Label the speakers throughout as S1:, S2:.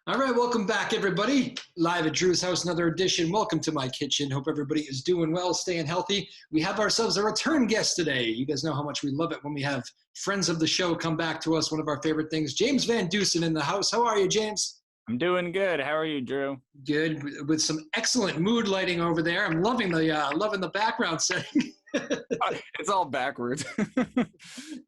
S1: All right, welcome back, everybody. Live at Drew's house, another edition. Welcome to my kitchen. Hope everybody is doing well, staying healthy. We have ourselves a return guest today. You guys know how much we love it when we have friends of the show come back to us. One of our favorite things. James Vandeuson in the house. How are you, James?
S2: I'm doing good. How are you, Drew?
S1: Good, with some excellent mood lighting over there. I'm loving the background setting.
S2: It's all backwards.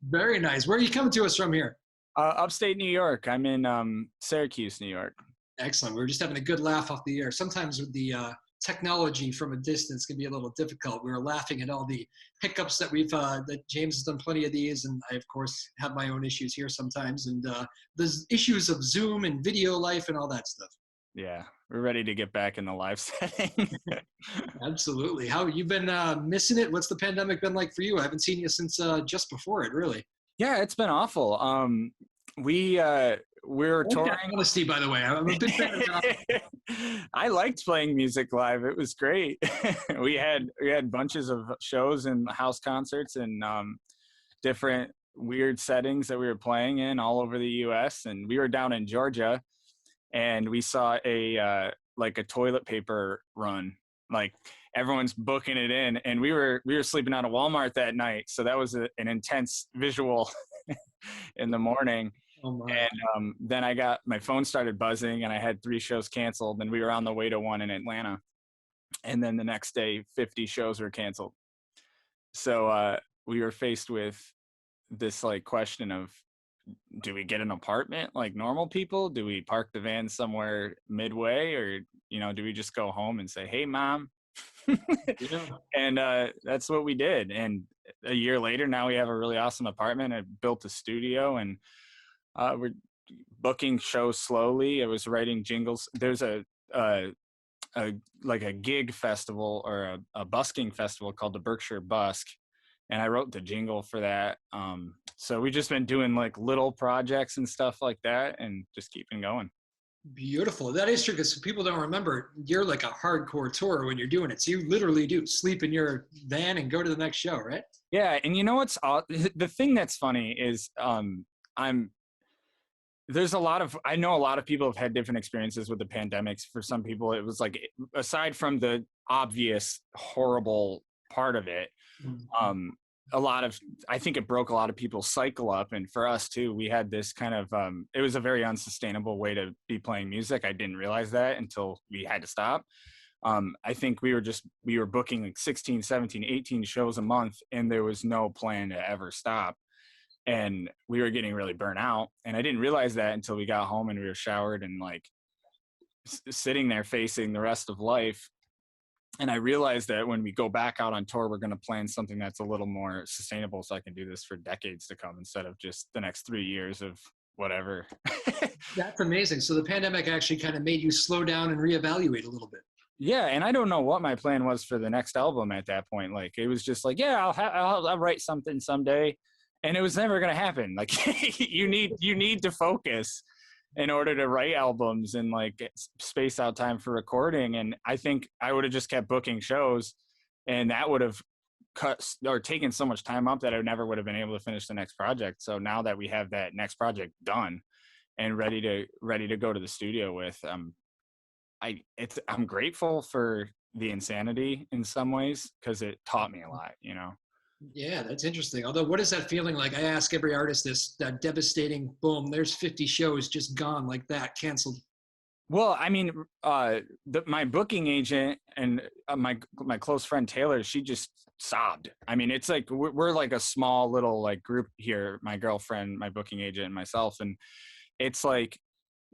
S1: Very nice. Where are you coming to us from here?
S2: Upstate New York. I'm in Syracuse, New York.
S1: Excellent. We were just having a good laugh off the air. Sometimes with the technology from a distance can be a little difficult. We were laughing at all the hiccups that that James has done plenty of these, and I of course have my own issues here sometimes, and there's issues of Zoom and video life and all that stuff.
S2: Yeah, we're ready to get back in the live setting.
S1: Absolutely. How you been missing it? What's the pandemic been like for you? I haven't seen you since just before it, really.
S2: Yeah, it's been awful. We're touring.
S1: Honesty, by the way. I'm a big fan of that.
S2: I liked playing music live. It was great. we had bunches of shows and house concerts and different weird settings that we were playing in all over the U.S. And we were down in Georgia, and we saw a toilet paper run. Like everyone's booking it in, and we were sleeping out of Walmart that night, so that was an intense visual in the morning.
S1: Oh my.
S2: And then my phone started buzzing, and I had 3 shows canceled, and we were on the way to one in Atlanta, and then the next day 50 shows were canceled. So we were faced with this question of, do we get an apartment like normal people? Do we park the van somewhere midway, or do we just go home and say, hey mom?
S1: Yeah.
S2: And that's what we did. And a year later, now we have a really awesome apartment. I built a studio, and we're booking shows slowly. I was writing jingles. There's a gig festival or a busking festival called the Berkshire Busk, and I wrote the jingle for that. So we've just been doing little projects and stuff like that, and just keeping going.
S1: Beautiful. That is true, because people don't remember, you're like a hardcore tourer when you're doing it. So you literally do sleep in your van and go to the next show, right?
S2: Yeah, and you know what's the thing that's funny is I know a lot of people have had different experiences with the pandemics. For some people, it was aside from the obvious horrible part of it, I think it broke a lot of people's cycle up. And for us too, we had this kind of, it was a very unsustainable way to be playing music. I didn't realize that until we had to stop. I think we were booking 16, 17, 18 shows a month, and there was no plan to ever stop. And we were getting really burnt out. And I didn't realize that until we got home and we were showered and sitting there facing the rest of life. And I realized that when we go back out on tour, we're going to plan something that's a little more sustainable, so I can do this for decades to come instead of just the next 3 years of whatever.
S1: That's amazing. So the pandemic actually kind of made you slow down and reevaluate a little bit.
S2: Yeah, and I don't know what my plan was for the next album at that point. It was just I'll write something someday, and it was never going to happen. You need to focus in order to write albums and space out time for recording. And I think I would have just kept booking shows, and that would have cut or taken so much time up that I never would have been able to finish the next project. So now that we have that next project done and ready to go to the studio with, I'm grateful for the insanity in some ways, because it taught me a lot,
S1: Yeah, that's interesting. Although, what is that feeling like? I ask every artist this, that devastating, boom, there's 50 shows just gone like that, canceled.
S2: Well, I mean, my booking agent and my close friend Taylor, she just sobbed. I mean, it's we're a small little group here, my girlfriend, my booking agent, and myself. And it's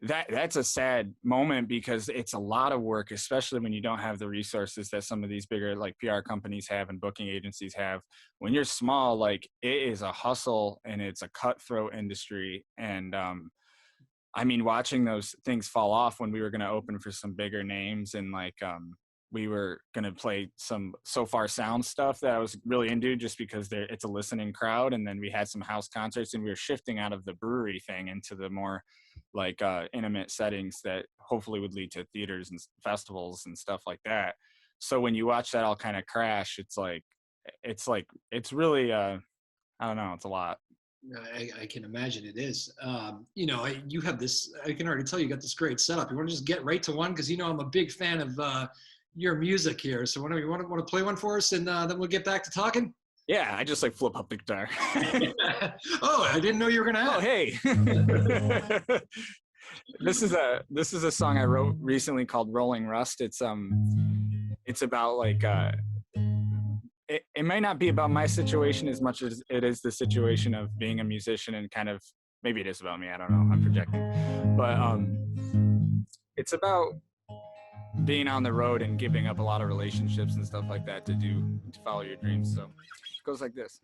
S2: that's a sad moment, because it's a lot of work, especially when you don't have the resources that some of these bigger PR companies have and booking agencies have. When you're small, it is a hustle, and it's a cutthroat industry. And I mean, watching those things fall off when we were going to open for some bigger names, and we were going to play some So Far Sound stuff that I was really into, just because it's a listening crowd. And then we had some house concerts, and we were shifting out of the brewery thing into the more intimate settings that hopefully would lead to theaters and festivals and stuff like that. So when you watch that all kind of crash, it's really, I don't know, it's a lot.
S1: I can imagine it is. You know, you have this, I can already tell you got this great setup. You want to just get right to one? Because, you know, I'm a big fan of your music here. So you want to play one for us, and then we'll get back to talking?
S2: Yeah, I just like flip up the guitar.
S1: Oh, I didn't know you were going to ask.
S2: Oh, hey. This is a song I wrote recently called Rolling Rust. It's about like it might not be about my situation as much as it is the situation of being a musician, and kind of, maybe it is about me, I don't know, I'm projecting. But it's about being on the road and giving up a lot of relationships and stuff like that to follow your dreams. So it goes like this.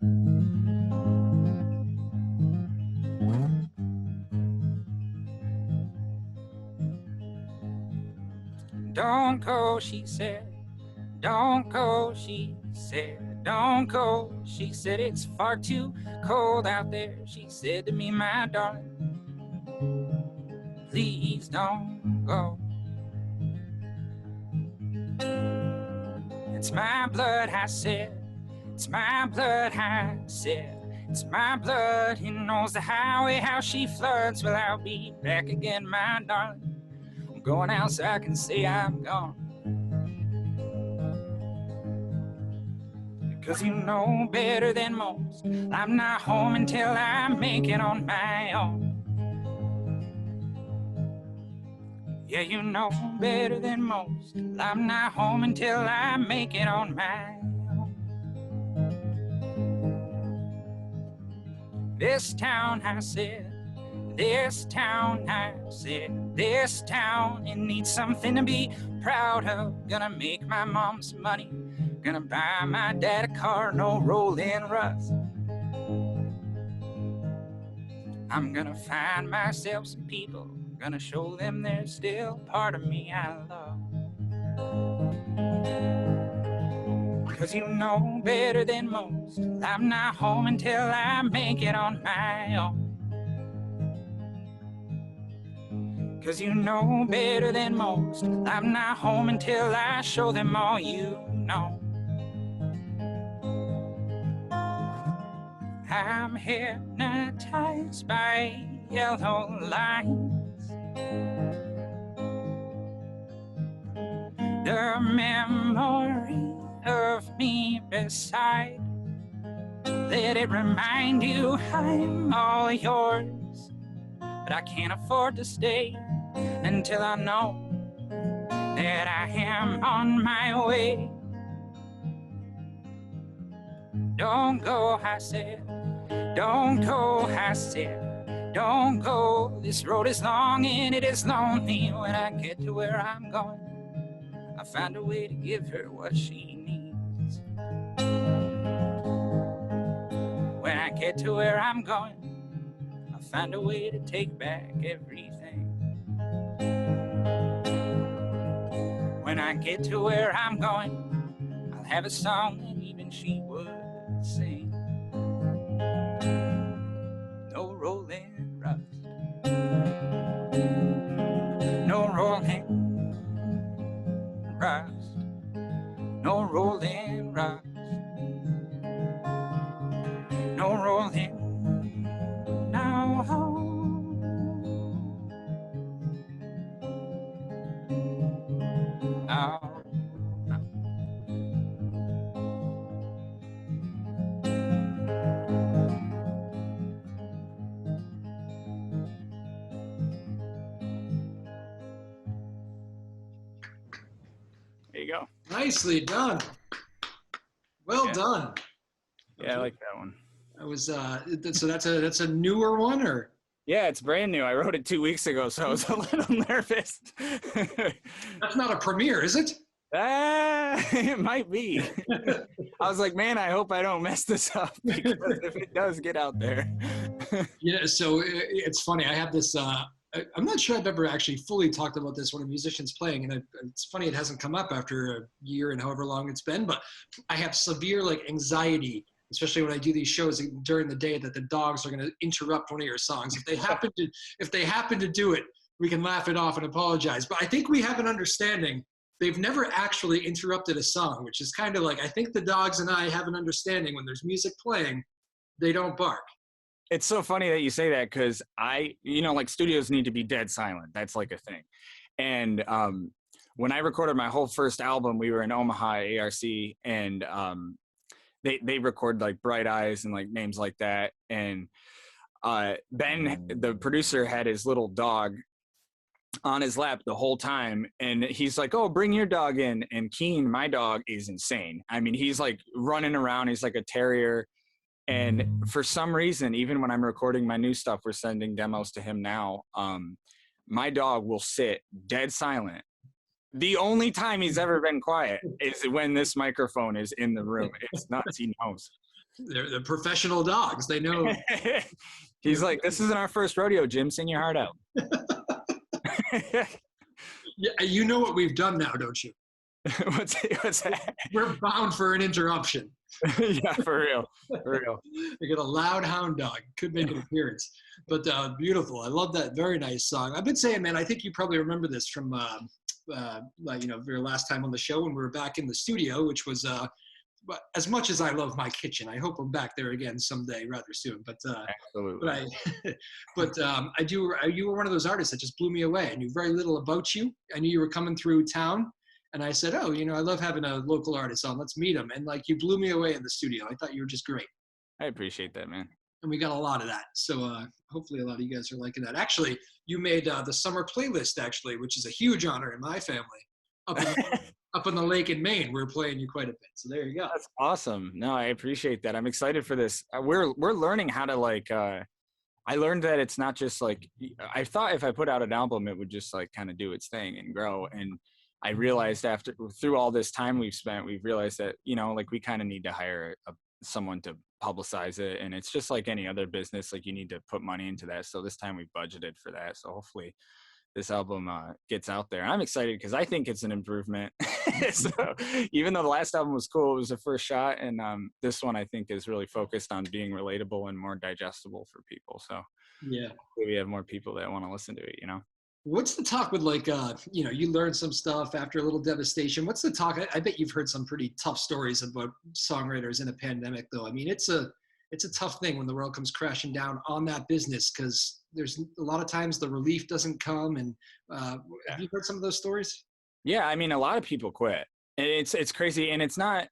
S2: Don't go, she said. Don't go, she said. Don't go, she said. It's far too cold out there. She said to me, my darling, please don't go. It's my blood, I said. It's my blood, I said. It's my blood. He knows the highway, how she floods. Well, I'll be back again, my darling. I'm going out so I can say I'm gone. Cause you know better than most, I'm not home until I make it on my own. Yeah, you know better than most, I'm not home until I make it on my own. This town, I said, this town, I said, this town, it needs something to be proud of. Gonna make my mom some money, gonna buy my dad a car, no rolling rust. I'm gonna find myself some people, gonna show them there's still part of me I love. Cause you know better than most, I'm not home until I make it on my own. Cause you know better than most, I'm not home until I show them all you know. I'm hypnotized by yellow lines, the memory of me beside. Let it remind you I'm all yours, but I can't afford to stay until I know that I am on my way. Don't go, I said. Don't go, I said. Don't go. This road is long and it is lonely. When I get to where I'm going, I find a way to give her what she needs. When I get to where I'm going, I find a way to take back everything. When I get to where I'm going, I'll have a song that even she would sing. No rolling rust, no rolling rust, no rolling rust, no rolling now. There you go.
S1: Nicely done. Well done.
S2: Yeah, I like that one.
S1: I was so that's a newer one, or?
S2: Yeah, it's brand new. I wrote it 2 weeks ago, so I was a little nervous.
S1: That's not a premiere, is it?
S2: It might be. I was like, man, I hope I don't mess this up, because if it does, get out there.
S1: Yeah, so it's funny. I have this, I'm not sure I've ever actually fully talked about this when a musician's playing, and it's funny it hasn't come up after a year and however long it's been, but I have severe like anxiety, especially when I do these shows during the day, that the dogs are going to interrupt one of your songs. If they happen to do it, we can laugh it off and apologize. But I think we have an understanding. They've never actually interrupted a song, which is kind of like, I think the dogs and I have an understanding when there's music playing, they don't bark.
S2: It's so funny that you say that because like studios need to be dead silent. That's like a thing. And when I recorded my whole first album, we were in Omaha ARC, and they record like Bright Eyes and like names like that. And Ben, the producer, had his little dog on his lap the whole time, and he's like, "Oh, bring your dog in." And Keen, my dog, is insane. I mean, he's like running around. He's like a terrier. And for some reason, even when I'm recording my new stuff, we're sending demos to him now. My dog will sit dead silent. The only time he's ever been quiet is when this microphone is in the room. It's nuts. He knows.
S1: They're professional dogs. They know.
S2: He's like, "This isn't our first rodeo, Jim. Sing your heart out."
S1: Yeah, you know what we've done now, don't you?
S2: What's that?
S1: We're bound for an interruption.
S2: Yeah, for real.
S1: We got a loud hound dog. Could make an appearance. But beautiful. I love that. Very nice song. I've been saying, man, I think you probably remember this from, your last time on the show when we were back in the studio, which was, as much as I love my kitchen, I hope I'm back there again someday rather soon. But
S2: absolutely.
S1: You were one of those artists that just blew me away. I knew very little about you. I knew you were coming through town. And I said, "Oh, I love having a local artist on. Let's meet him." And like, you blew me away in the studio. I thought you were just great.
S2: I appreciate that, man.
S1: And we got a lot of that. So hopefully a lot of you guys are liking that. Actually, you made the summer playlist, actually, which is a huge honor in my family. Up on the lake in Maine, we're playing you quite a bit. So there you go.
S2: That's awesome. No, I appreciate that. I'm excited for this. We're learning how to like. I learned that it's not just like, I thought if I put out an album, it would just like kind of do its thing and grow. And I realized through all this time we've spent, we've realized that, like we kind of need to hire someone to publicize it. And it's just like any other business, like you need to put money into that. So this time we budgeted for that. So hopefully this album gets out there. I'm excited because I think it's an improvement. So even though the last album was cool, it was the first shot. And this one I think is really focused on being relatable and more digestible for people. So
S1: yeah,
S2: we have more people that want to listen to it,
S1: What's the talk with like, you learned some stuff after a little devastation. What's the talk? I bet you've heard some pretty tough stories about songwriters in a pandemic, though. I mean, it's a tough thing when the world comes crashing down on that business, because there's a lot of times the relief doesn't come. And have you heard some of those stories?
S2: Yeah, I mean, a lot of people quit. And it's crazy. And it's not,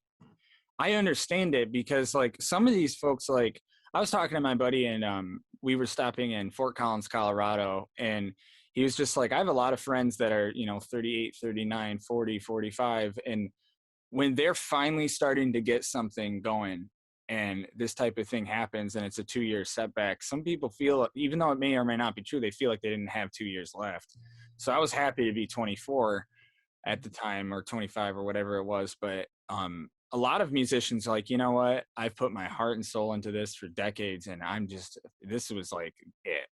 S2: I understand it because like some of these folks, like I was talking to my buddy and we were stopping in Fort Collins, Colorado, and he was just like, I have a lot of friends that are, 38, 39, 40, 45. And when they're finally starting to get something going and this type of thing happens and it's a 2-year setback, some people feel, even though it may or may not be true, they feel like they didn't have 2 years left. So I was happy to be 24 at the time, or 25 or whatever it was. But a lot of musicians are like, you know what, I've put my heart and soul into this for decades and this was like it,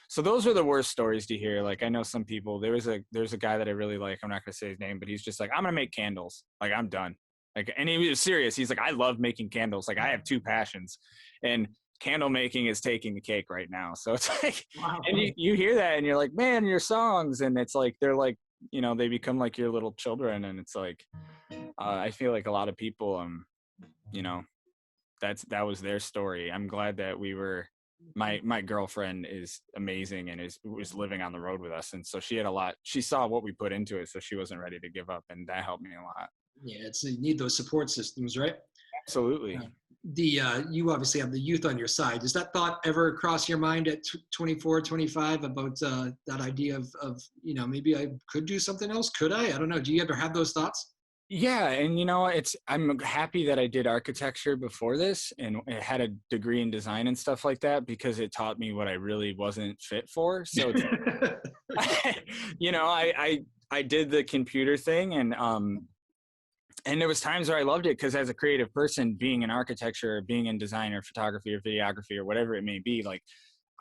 S2: So those are the worst stories to hear. Like I know some people, there's a guy that I really like, I'm not going to say his name, but he's just like, I'm going to make candles. Like I'm done. Like, and he was serious. He's like, I love making candles. Like I have 2 passions, and candle making is taking the cake right now. So it's like, wow. And you hear that and you're like, man, your songs. And it's like, they're like, they become like your little children. And it's like, I feel like a lot of people, that was their story. I'm glad that we were, my girlfriend is amazing and was living on the road with us. And so she saw what we put into it. So she wasn't ready to give up. And that helped me a lot.
S1: Yeah. You need those support systems, right?
S2: Absolutely.
S1: You obviously have the youth on your side. Does that thought ever cross your mind at 24, 25 about that idea of maybe I could do something else? Could I don't know. Do you ever have those thoughts?
S2: Yeah. And I'm happy that I did architecture before this and I had a degree in design and stuff like that, because it taught me what I really wasn't fit for. So I did the computer thing, and there was times where I loved it because as a creative person, being in architecture, being in design or photography or videography or whatever it may be, like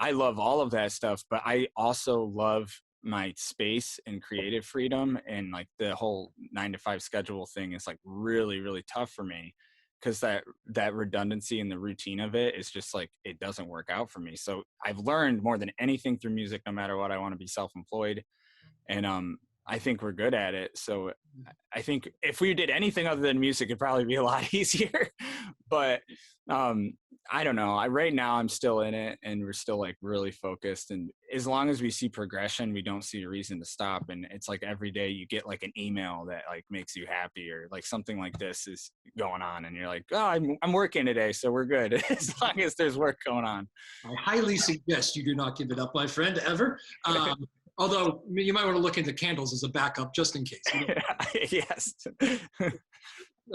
S2: I love all of that stuff, but I also love my space and creative freedom. And like the whole 9-to-5 schedule thing is like really, really tough for me, because that redundancy and the routine of it is just like, it doesn't work out for me. So I've learned more than anything through music, no matter what, I want to be self-employed. And I think we're good at it. So I think if we did anything other than music, it'd probably be a lot easier. But I don't know. Right now I'm still in it and we're still like really focused. And as long as we see progression, we don't see a reason to stop. And it's like every day you get like an email that like makes you happy, or like something like this is going on and you're like, oh, I'm working today, so we're good. As long as there's work going on.
S1: I highly suggest you do not give it up, my friend, ever. Although you might want to look into candles as a backup just in case.
S2: Yes.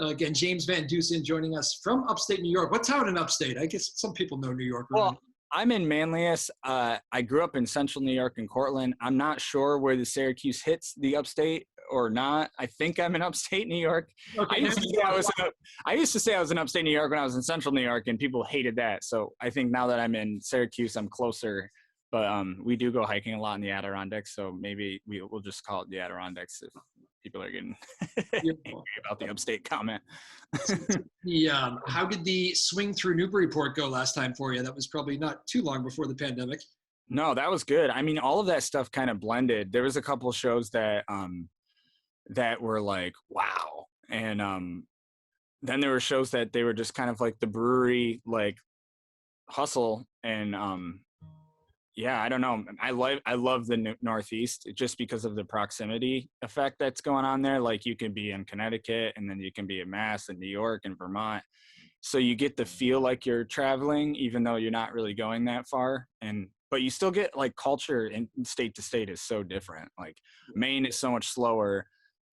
S1: Again, James Vandeuson joining us from upstate New York. What town in upstate? I guess some people know New York.
S2: Well, I'm in Manlius. I grew up in central New York in Cortland. I'm not sure where the Syracuse hits the upstate or not. I think I'm in upstate New York.
S1: Okay,
S2: I used to say I was in upstate New York when I was in central New York, and people hated that. So I think now that I'm in Syracuse, I'm closer. But we do go hiking a lot in the Adirondacks, so maybe we'll just call it the Adirondacks if people are getting angry about the upstate comment.
S1: How did the swing through Newburyport go last time for you? That was probably not too long before the pandemic.
S2: No, that was good. I mean, all of that stuff kind of blended. There was a couple of shows that that were like, wow. And then there were shows that they were just kind of like the brewery like hustle. And yeah, I don't know. I love the Northeast just because of the proximity effect that's going on there. Like you can be in Connecticut and then you can be in Mass and New York and Vermont. So you get to feel like you're traveling, even though you're not really going that far. But you still get like culture in state to state is so different. Like Maine is so much slower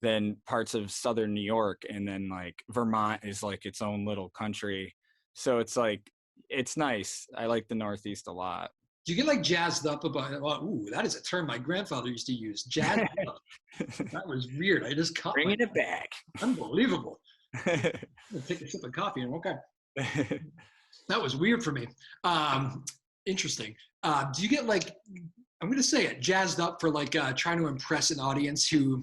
S2: than parts of Southern New York. And then like Vermont is like its own little country. So it's like, it's nice. I like the Northeast a lot.
S1: Do you get like jazzed up about, ooh, that is a term my grandfather used to use, jazzed up. That was weird. I just caught
S2: Bringing it back.
S1: Unbelievable. Take a sip of coffee and okay. That was weird for me. Interesting. Do you get like, I'm going to say it, jazzed up for like trying to impress an audience who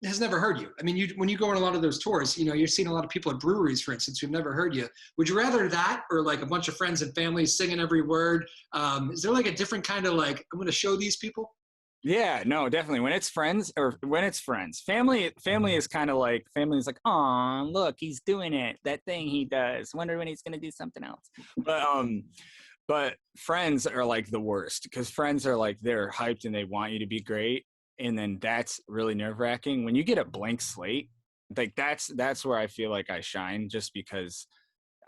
S1: has never heard you? I mean, when you go on a lot of those tours, you know, you're seeing a lot of people at breweries, for instance, who've never heard you. Would you rather that or like a bunch of friends and family singing every word? Is there like a different kind of like, I'm going to show these people?
S2: Yeah, no, definitely. When it's friends, family is kind of like, family is like, oh, look, he's doing it. That thing he does. Wonder when he's going to do something else. But friends are like the worst because friends are like, they're hyped and they want you to be great. And then that's really nerve wracking when you get a blank slate. Like that's where I feel like I shine, just because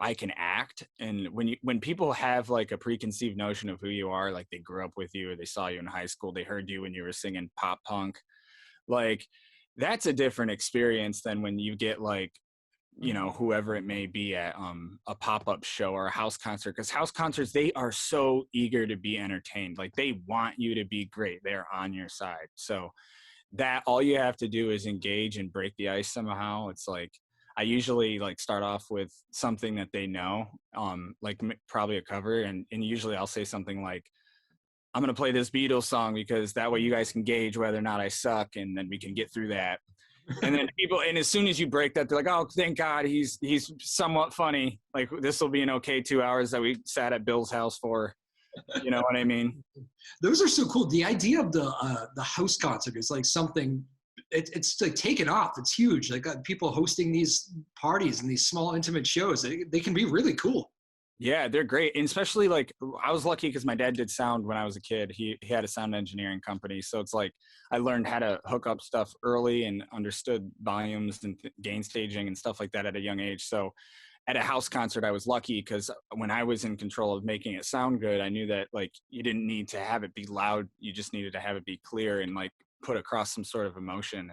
S2: I can act. And when people have like a preconceived notion of who you are, like they grew up with you or they saw you in high school, they heard you when you were singing pop punk, like that's a different experience than when you get like, you know, whoever it may be at a pop-up show or a house concert. Because house concerts, they are so eager to be entertained. Like they want you to be great. They're on your side. So that all you have to do is engage and break the ice somehow. It's like I usually like start off with something that they know, like probably a cover, and usually I'll say something like, I'm going to play this Beatles song because that way you guys can gauge whether or not I suck, and then we can get through that. And then and as soon as you break that, they're like, oh, thank God he's somewhat funny. Like this will be an okay 2 hours that we sat at Bill's house for. You know what I mean?
S1: Those are so cool. The idea of the house concert is like something, it's like taken off. It's huge. Like people hosting these parties and these small intimate shows, they can be really cool.
S2: Yeah, they're great. And especially like I was lucky because my dad did sound when I was a kid. He had a sound engineering company. So it's like I learned how to hook up stuff early and understood volumes and gain staging and stuff like that at a young age. So at a house concert, I was lucky because when I was in control of making it sound good, I knew that like you didn't need to have it be loud. You just needed to have it be clear and like put across some sort of emotion.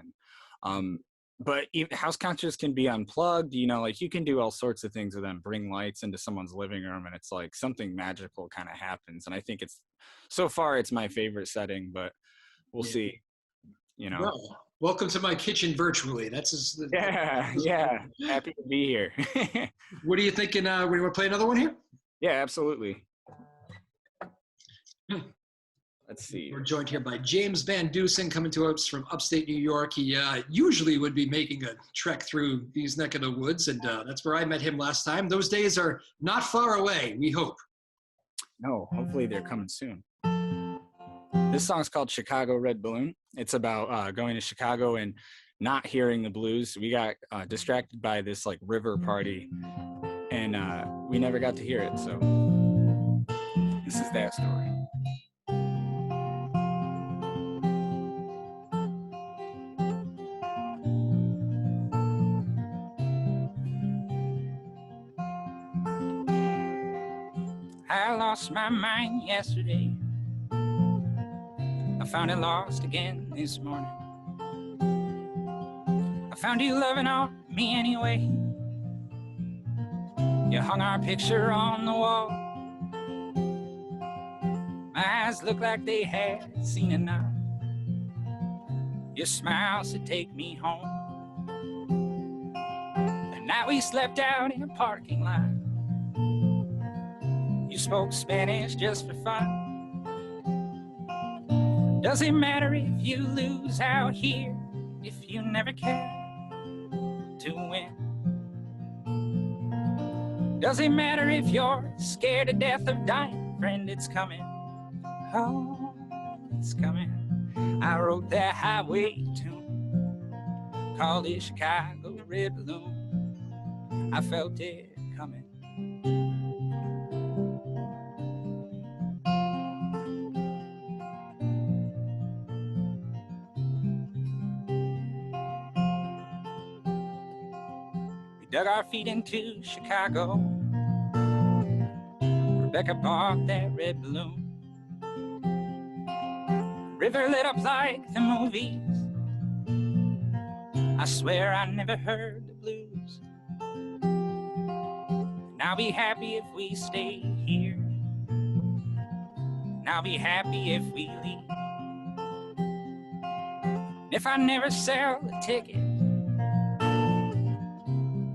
S2: And but house concerts can be unplugged, you know, like you can do all sorts of things with them, bring lights into someone's living room, and it's like something magical kind of happens. And I think so far it's my favorite setting, but we'll see, you know.
S1: Well, welcome to my kitchen virtually.
S2: Yeah. Happy to be here.
S1: What are you thinking? We want to play another one here?
S2: Yeah, absolutely. Let's see.
S1: We're joined here by James Vandeuson, coming to us from upstate New York. He usually would be making a trek through these neck of the woods, and that's where I met him last time. Those days are not far away, we hope.
S2: No, hopefully they're coming soon. This song's called Chicago Red Balloon. It's about going to Chicago and not hearing the blues. We got distracted by this like river party, and and we never got to hear it. So this is that story. I lost my mind yesterday. I found it lost again this morning. I found you loving on me anyway. You hung our picture on the wall. My eyes looked like they had seen enough. Your smile said take me home. The night we slept out in a parking lot. You spoke Spanish just for fun. Does it matter if you lose out here, if you never care to win? Does it matter if you're scared to death of dying? Friend, it's coming. Oh, it's coming. I wrote that highway tune, called it Chicago Red Balloon. I felt it coming. We dug our feet into Chicago. Rebecca bought that red balloon. River lit up like the movies. I swear I never heard the blues. And I'll be happy if we stay here. And I'll be happy if we leave. And if I never sell a ticket,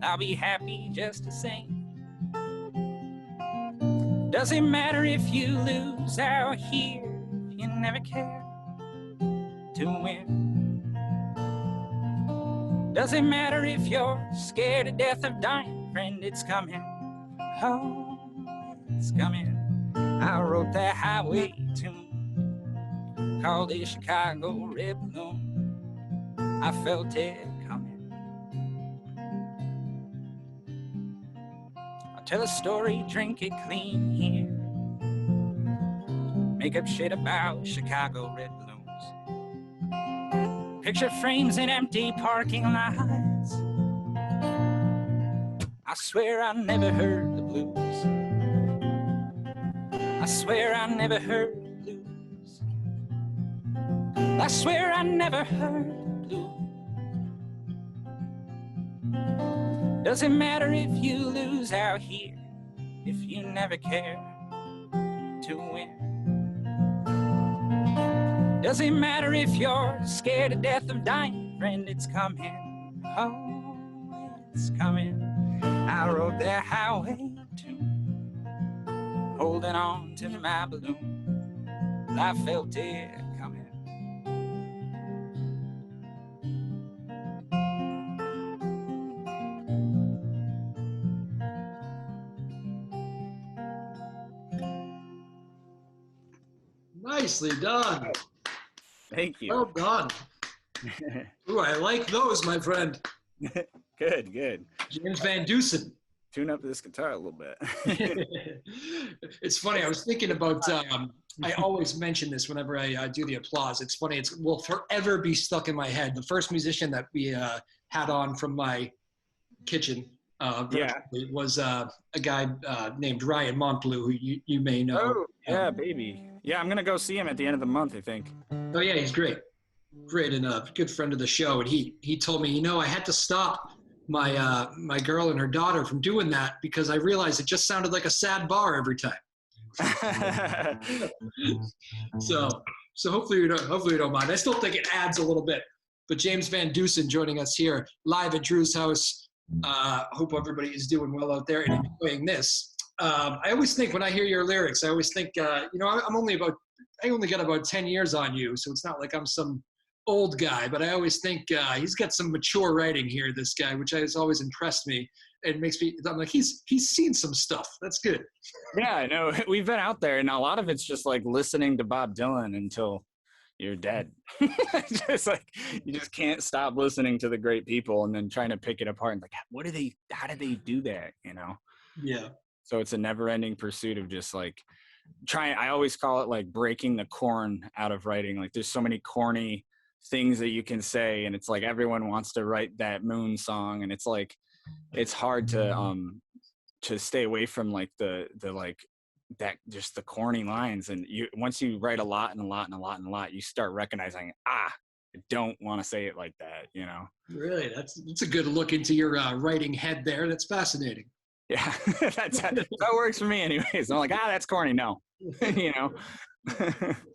S2: I'll be happy just the same. Doesn't matter if you lose out here, if you never care to win. Doesn't matter if you're scared to death of dying, friend, it's coming. Oh, it's coming. I wrote that highway tune, called it Chicago Red Balloon. I felt it coming. I'll tell a story, drink it clean here. Make up shit about Chicago Red Balloons. Picture frames in empty parking lots. I swear I never heard the blues. I swear I never heard the blues. I swear I never heard the blues. Doesn't matter if you lose out here, if you never care to win. Doesn't matter if you're scared to death of dying, friend, it's coming. Oh, it's coming. I rode that highway tune, holding on to my balloon. I felt it coming.
S1: Nicely done.
S2: Thank you.
S1: Well done. Ooh, I like those, my friend.
S2: Good, good.
S1: James Vandeuson.
S2: Tune up this guitar a little bit.
S1: It's funny. I was thinking about, I always mention this whenever I do the applause. It's funny. It will forever be stuck in my head. The first musician that we had on from my kitchen was a guy named Ryan Montbleu, who you may know.
S2: Oh, yeah, baby. Yeah, I'm going to go see him at the end of the month, I think.
S1: Oh, yeah, he's great. Great, and a good friend of the show. And he told me, I had to stop my girl and her daughter from doing that because I realized it just sounded like a sad bar every time. So hopefully you don't mind. I still think it adds a little bit. But James Vandeuson joining us here live at Drew's house. Hope everybody is doing well out there and enjoying this. I always think when I hear your lyrics, I always think, I only got about 10 years on you, so it's not like I'm some old guy, but I always think he's got some mature writing here, this guy, which has always impressed me. It makes me, I'm like, he's seen some stuff. That's good.
S2: Yeah, I know. We've been out there, and a lot of it's just like listening to Bob Dylan until you're dead. Just like, you just can't stop listening to the great people and then trying to pick it apart and like, how did they do that,
S1: Yeah.
S2: So it's a never ending pursuit of just like I always call it like breaking the corn out of writing. Like there's so many corny things that you can say, and it's like everyone wants to write that Moon song, and it's like it's hard to stay away from like the like that, just the corny lines. And you, once you write a lot and a lot and a lot and a lot, you start recognizing, I don't want to say it like that, you know.
S1: Really, that's a good look into your writing head there. That's fascinating.
S2: Yeah. That works for me anyways. I'm like, that's corny. No. You know.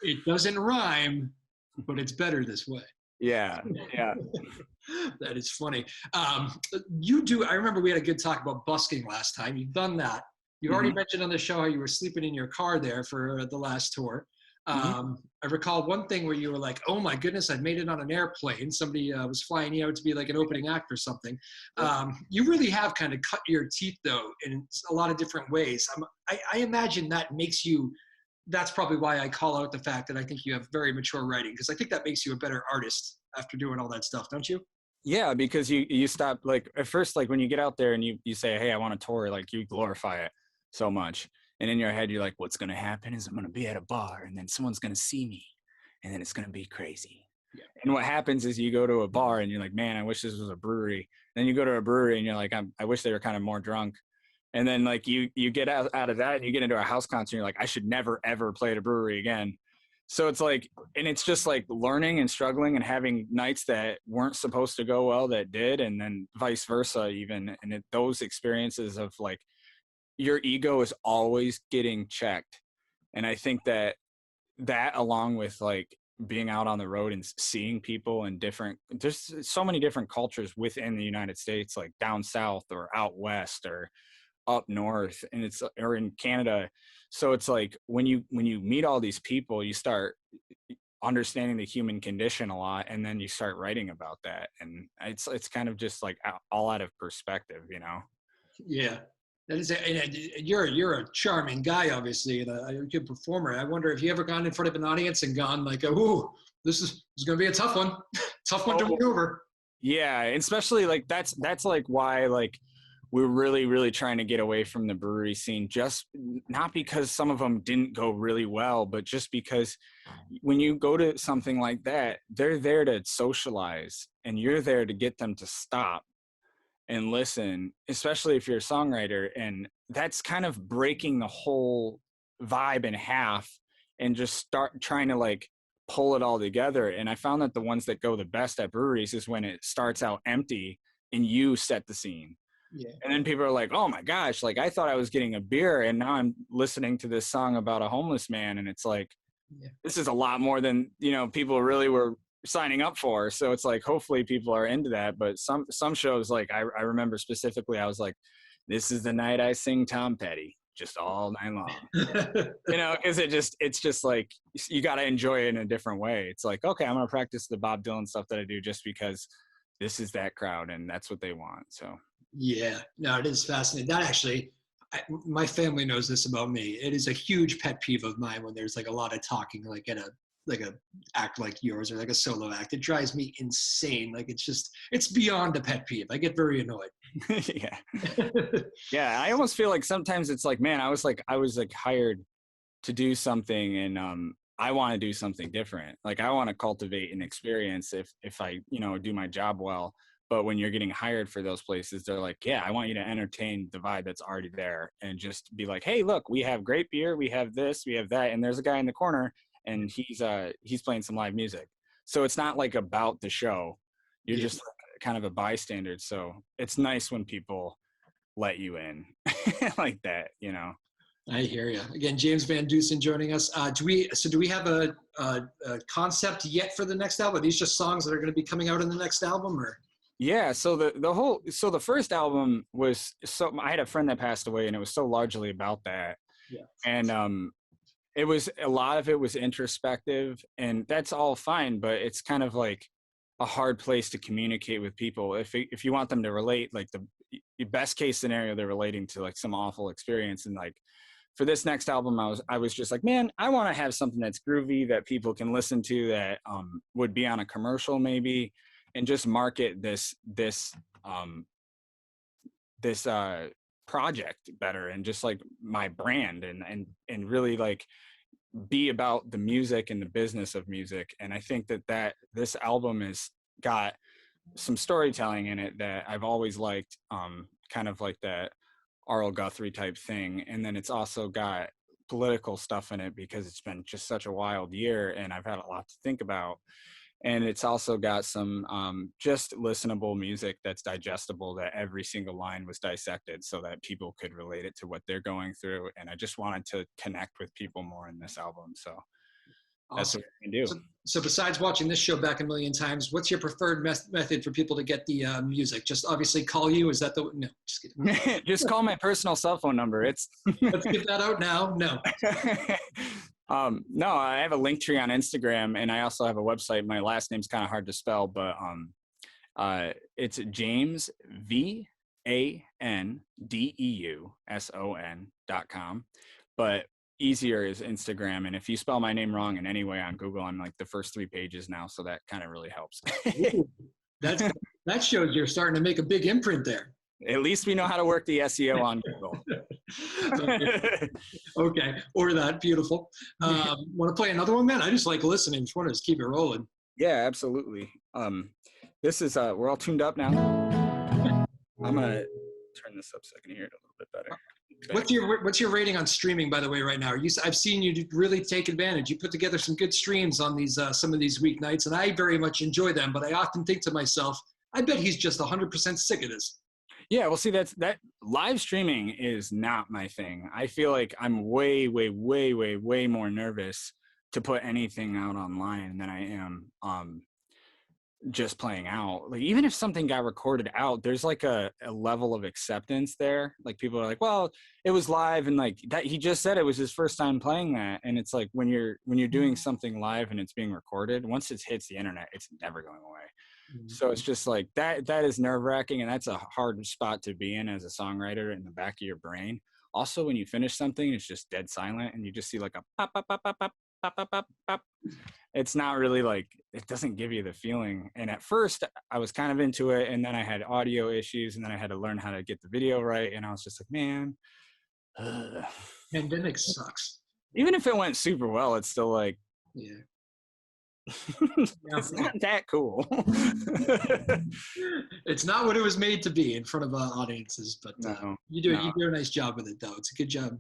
S1: It doesn't rhyme, but it's better this way.
S2: Yeah.
S1: That is funny. You do. I remember we had a good talk about busking last time. You've done that. You've already mentioned on the show how you were sleeping in your car there for the last tour. I recall one thing where you were like, "Oh my goodness, I made it on an airplane." Somebody was flying you out to be like an opening act or something. You really have kind of cut your teeth though in a lot of different ways. I imagine that makes you. That's probably why I call out the fact that I think you have very mature writing, because I think that makes you a better artist after doing all that stuff, don't you?
S2: Yeah, because you stop, like at first, like when you get out there and you say, hey, I want to tour, like you glorify it so much. And in your head, you're like, what's going to happen is I'm going to be at a bar and then someone's going to see me and then it's going to be crazy. Yeah. And what happens is you go to a bar and you're like, man, I wish this was a brewery. Then you go to a brewery and you're like, I wish they were kind of more drunk. And then like you get out of that and you get into a house concert and you're like, I should never, ever play at a brewery again. So it's like, and it's just like learning and struggling and having nights that weren't supposed to go well that did, and then vice versa even. And those experiences of like, your ego is always getting checked. And I think that along with like being out on the road and seeing people in there's so many different cultures within the United States, like down south or out west or up north, and or in Canada. So it's like when you meet all these people, you start understanding the human condition a lot, and then you start writing about that, and it's kind of just like all out of perspective, you know.
S1: Yeah, that is. You're a charming guy, obviously, and a good performer. I wonder if you ever gone in front of an audience and gone like, "Ooh, this is going to be a tough one, tough one to maneuver."
S2: Yeah, especially like that's like why like we're really, really trying to get away from the brewery scene, just not because some of them didn't go really well, but just because when you go to something like that, they're there to socialize and you're there to get them to stop and listen, especially if you're a songwriter. And that's kind of breaking the whole vibe in half and just start trying to like pull it all together. And I found that the ones that go the best at breweries is when it starts out empty and you set the scene. Yeah. And then people are like, oh my gosh, like I thought I was getting a beer and now I'm listening to this song about a homeless man. And it's like, this is a lot more than, you know, people really were signing up for. So it's like, hopefully people are into that. But some shows, like I remember specifically, I was like, this is the night I sing Tom Petty just all night long. You know, because it's just like, you got to enjoy it in a different way. It's like, okay, I'm going to practice the Bob Dylan stuff that I do just because this is that crowd and that's what they want. So.
S1: Yeah, no, it is fascinating. That actually, my family knows this about me. It is a huge pet peeve of mine when there's like a lot of talking, like at a act like yours or like a solo act. It drives me insane. Like it's beyond a pet peeve. I get very annoyed.
S2: Yeah. Yeah. I almost feel like sometimes it's like, man, I was like hired to do something and I want to do something different. Like I want to cultivate an experience if I, you know, do my job well. But when you're getting hired for those places, they're like, yeah, I want you to entertain the vibe that's already there and just be like, hey, look, we have great beer. We have this, we have that. And there's a guy in the corner and he's playing some live music. So it's not like about the show. You're just like kind of a bystander. So it's nice when people let you in like that, you know?
S1: I hear you. Again, James Vandeuson joining us. Do we have a concept yet for the next album? Are these just songs that are going to be coming out in the next album, or?
S2: Yeah, so the first album was I had a friend that passed away and it was so largely about that. Yeah. And it was a lot of it was introspective and that's all fine, but it's kind of like a hard place to communicate with people if you want them to relate, like the best case scenario they're relating to like some awful experience. And like for this next album I was just like, man, I want to have something that's groovy that people can listen to that would be on a commercial maybe, and just market this project better, and just like my brand, and really like be about the music and the business of music. And I think that this album has got some storytelling in it that I've always liked, kind of like that R.L. Guthrie type thing. And then it's also got political stuff in it because it's been just such a wild year and I've had a lot to think about. And it's also got some just listenable music that's digestible, that every single line was dissected so that people could relate it to what they're going through. And I just wanted to connect with people more in this album. So that's
S1: Awesome.
S2: what we can do.
S1: So besides watching this show back a million times, what's your preferred method for people to get the music? Just obviously call you. Is that the, no, just kidding.
S2: Just call my personal cell phone number. It's
S1: Let's give that out now. No.
S2: No, I have a link tree on Instagram, and I also have a website. My last name's kind of hard to spell, but it's James VANDEUSON.com. But easier is Instagram, and if you spell my name wrong in any way on Google, I'm like the first 3 pages now, so that kind of really helps.
S1: Ooh, that shows you're starting to make a big imprint there.
S2: At least we know how to work the SEO on Google.
S1: Okay, or that, beautiful. Want to play another one, man? I just like listening. Just want to just keep it rolling.
S2: Yeah, absolutely. This is we're all tuned up now. I'm gonna turn this up so I can hear it a little bit better. Okay.
S1: What's your rating on streaming, by the way, right now? I've seen you really take advantage. You put together some good streams on these some of these weeknights, and I very much enjoy them. But I often think to myself, I bet he's just 100% sick of this.
S2: Yeah, well, see, that live streaming is not my thing. I feel like I'm way more nervous to put anything out online than I am just playing out. Like, even if something got recorded out, there's like a level of acceptance there. Like, people are like, well, it was live, and like that, he just said it was his first time playing that. And it's like, when you're doing something live and it's being recorded, once it hits the internet, it's never going away. So it's just like that is nerve-wracking, and that's a hard spot to be in as a songwriter, in the back of your brain. Also, when you finish something, it's just dead silent, and you just see like a pop, pop, pop, pop, pop, pop, pop, pop, pop. It's not really like, it doesn't give you the feeling. And at first I was kind of into it, and then I had audio issues, and then I had to learn how to get the video right, and I was just like, man,
S1: Pandemic sucks.
S2: even if it went super well, it's still like,
S1: yeah.
S2: It's not that cool.
S1: It's not what it was made to be in front of audiences, but
S2: No,
S1: you do a nice job with it, though. It's a good job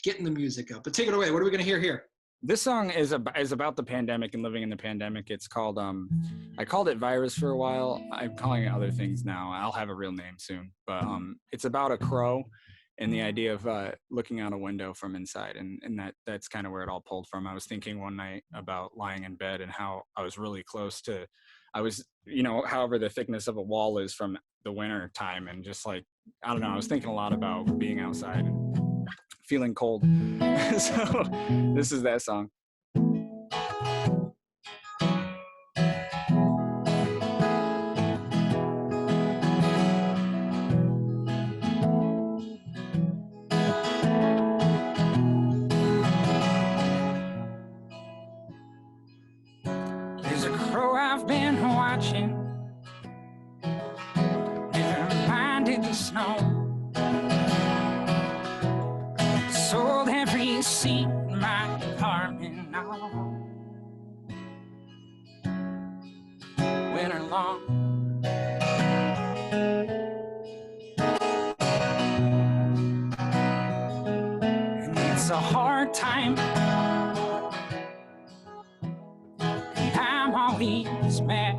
S1: getting the music up. But take it away. What are we going to hear here?
S2: This song is about the pandemic and living in the pandemic. It's called I called it Virus for a while. I'm calling it other things now. I'll have a real name soon. But it's about a crow and the idea of looking out a window from inside, and that's kind of where it all pulled from. I was thinking one night about lying in bed and how I was really close to, however the thickness of a wall is from the winter time, and just like, I don't know, I was thinking a lot about being outside and feeling cold. So this is that song. There's a crow I've been watching, never minded the snow. Sold every seat in my apartment now. Winter long. And it's a hard time, and I'm always mad.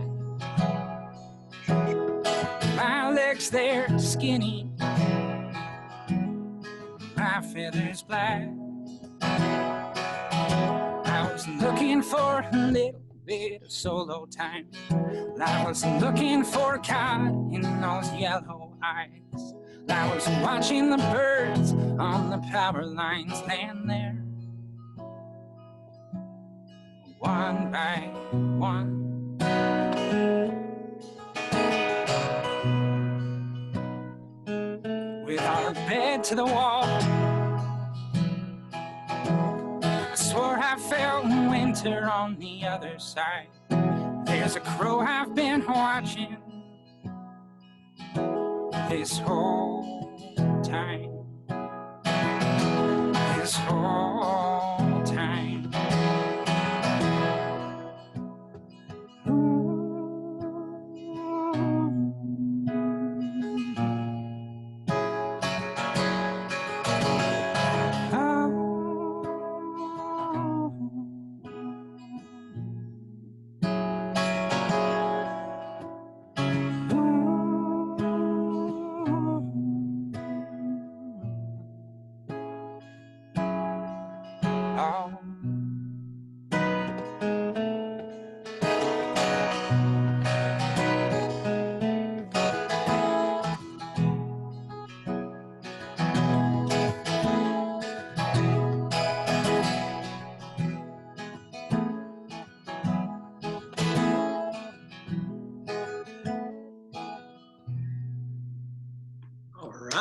S2: My legs, they're skinny, my feathers black. I was looking for a little bit of solo time. I was looking for God in those yellow eyes. I was watching the birds on the power lines land there, one by one. With our bed to the wall, I swore I felt winter on the other side. There's a crow I've been watching this whole time.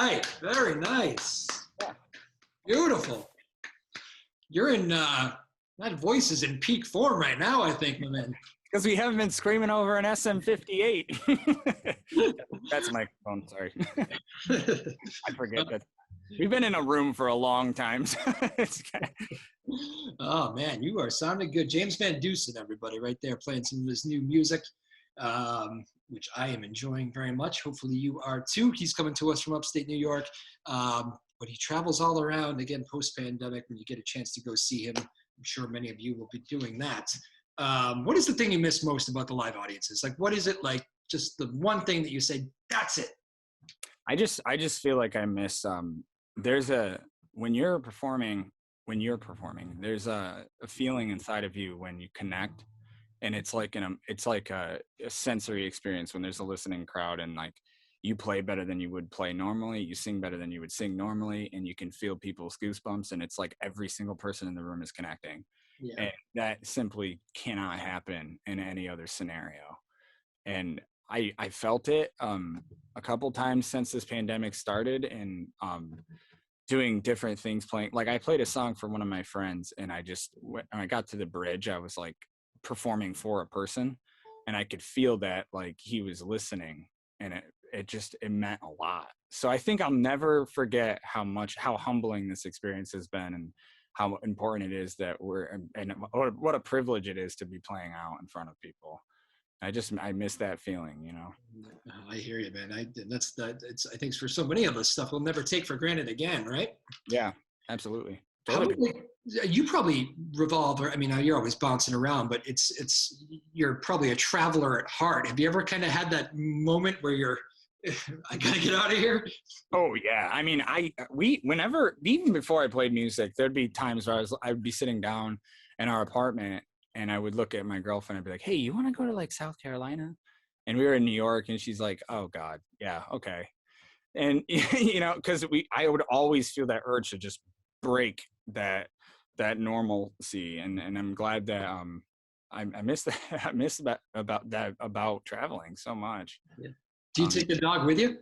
S1: right. Very nice.
S2: Yeah.
S1: Beautiful. You're in, that voice is in peak form right now, I think, my man.
S2: Because we haven't been screaming over an SM58. That's my phone, sorry. I forget that. We've been in a room for a long time. So
S1: Oh, man, you are sounding good. James Vandeuson, everybody, right there, playing some of his new music, which I am enjoying very much. Hopefully you are too. He's coming to us from upstate New York, but he travels all around, again, post-pandemic. When you get a chance to go see him, I'm sure many of you will be doing that. What is the thing you miss most about the live audiences? Like, what is it like, just the one thing that you say, that's it?
S2: I just feel like I miss, when you're performing, there's a feeling inside of you when you connect, and it's like a sensory experience when there's a listening crowd, and like you play better than you would play normally, you sing better than you would sing normally, and you can feel people's goosebumps, and it's like every single person in the room is connecting.
S1: Yeah.
S2: And that simply cannot happen in any other scenario. And I felt it a couple times since this pandemic started, and doing different things, playing, like I played a song for one of my friends, and when I got to the bridge, I was like performing for a person, and I could feel that like he was listening, and it meant a lot. So I think I'll never forget how humbling this experience has been, and how important it is that and what a privilege it is to be playing out in front of people. I miss that feeling, you know.
S1: I hear you, man. I think for so many of us, stuff we'll never take for granted again, right?
S2: Yeah, absolutely.
S1: You probably revolve, or I mean, you're always bouncing around, but you're probably a traveler at heart. Have you ever kind of had that moment where I gotta get out of here?
S2: Oh yeah. I mean, whenever, even before I played music, there'd be times where I would be sitting down in our apartment, and I would look at my girlfriend and be like, hey, you want to go to like South Carolina? And we were in New York, and she's like, oh God, yeah, okay. And you know, because I would always feel that urge to just break that normalcy, and I'm glad that I miss that. I miss about traveling so much.
S1: Yeah. Do you take the dog with you?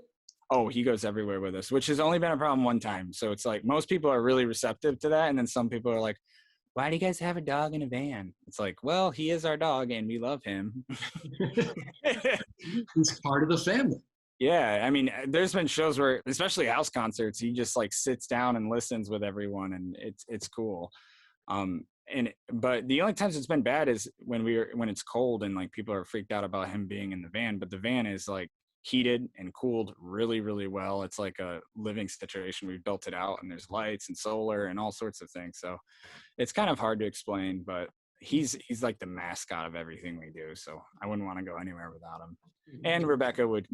S2: Oh, he goes everywhere with us, which has only been a problem one time. So it's like most people are really receptive to that, and then some people are like, why do you guys have a dog in a van? It's like, well, he is our dog and we love him.
S1: He's part of the family.
S2: Yeah, I mean, there's been shows where, especially house concerts, he just like sits down and listens with everyone, and it's cool. But the only times it's been bad is when it's cold, and like people are freaked out about him being in the van, but the van is like heated and cooled really, really well. It's like a living situation. We've built it out, and there's lights and solar and all sorts of things. So it's kind of hard to explain, but he's like the mascot of everything we do. So I wouldn't want to go anywhere without him. And Rebecca would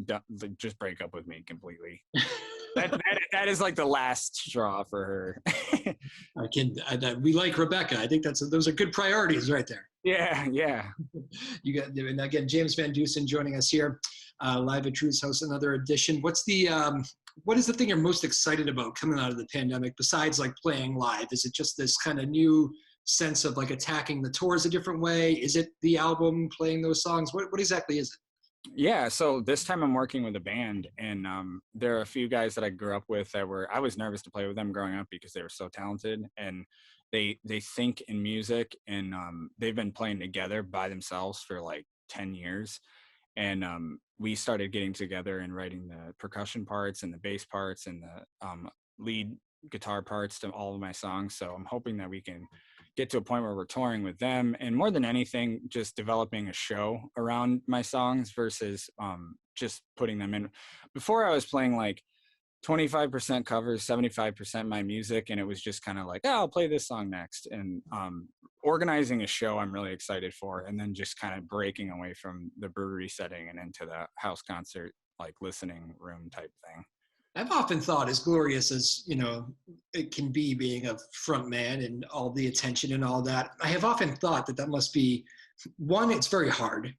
S2: just break up with me completely. That is like the last straw for her.
S1: We like Rebecca. I think those are good priorities right there.
S2: Yeah.
S1: You got, and again, James Vandeuson joining us here, live at Drew's House, another edition. What is the thing you're most excited about coming out of the pandemic besides like playing live? Is it just this kind of new sense of like attacking the tours a different way? Is it the album, playing those songs? What exactly is it?
S2: Yeah, so this time I'm working with a band, and there are a few guys that I grew up with I was nervous to play with them growing up because they were so talented, and they think in music, and they've been playing together by themselves for like 10 years. And we started getting together and writing the percussion parts and the bass parts and the lead guitar parts to all of my songs. So I'm hoping that we can get to a point where we're touring with them, and more than anything, just developing a show around my songs versus just putting them in. Before I was playing like 25% covers, 75% my music, and it was just kind of like, I'll play this song next. And organizing a show I'm really excited for, and then just kind of breaking away from the brewery setting and into the house concert, like listening room type thing.
S1: I've often thought, as glorious as, it can be being a front man and all the attention and all that, I have often thought that must be, one, it's very hard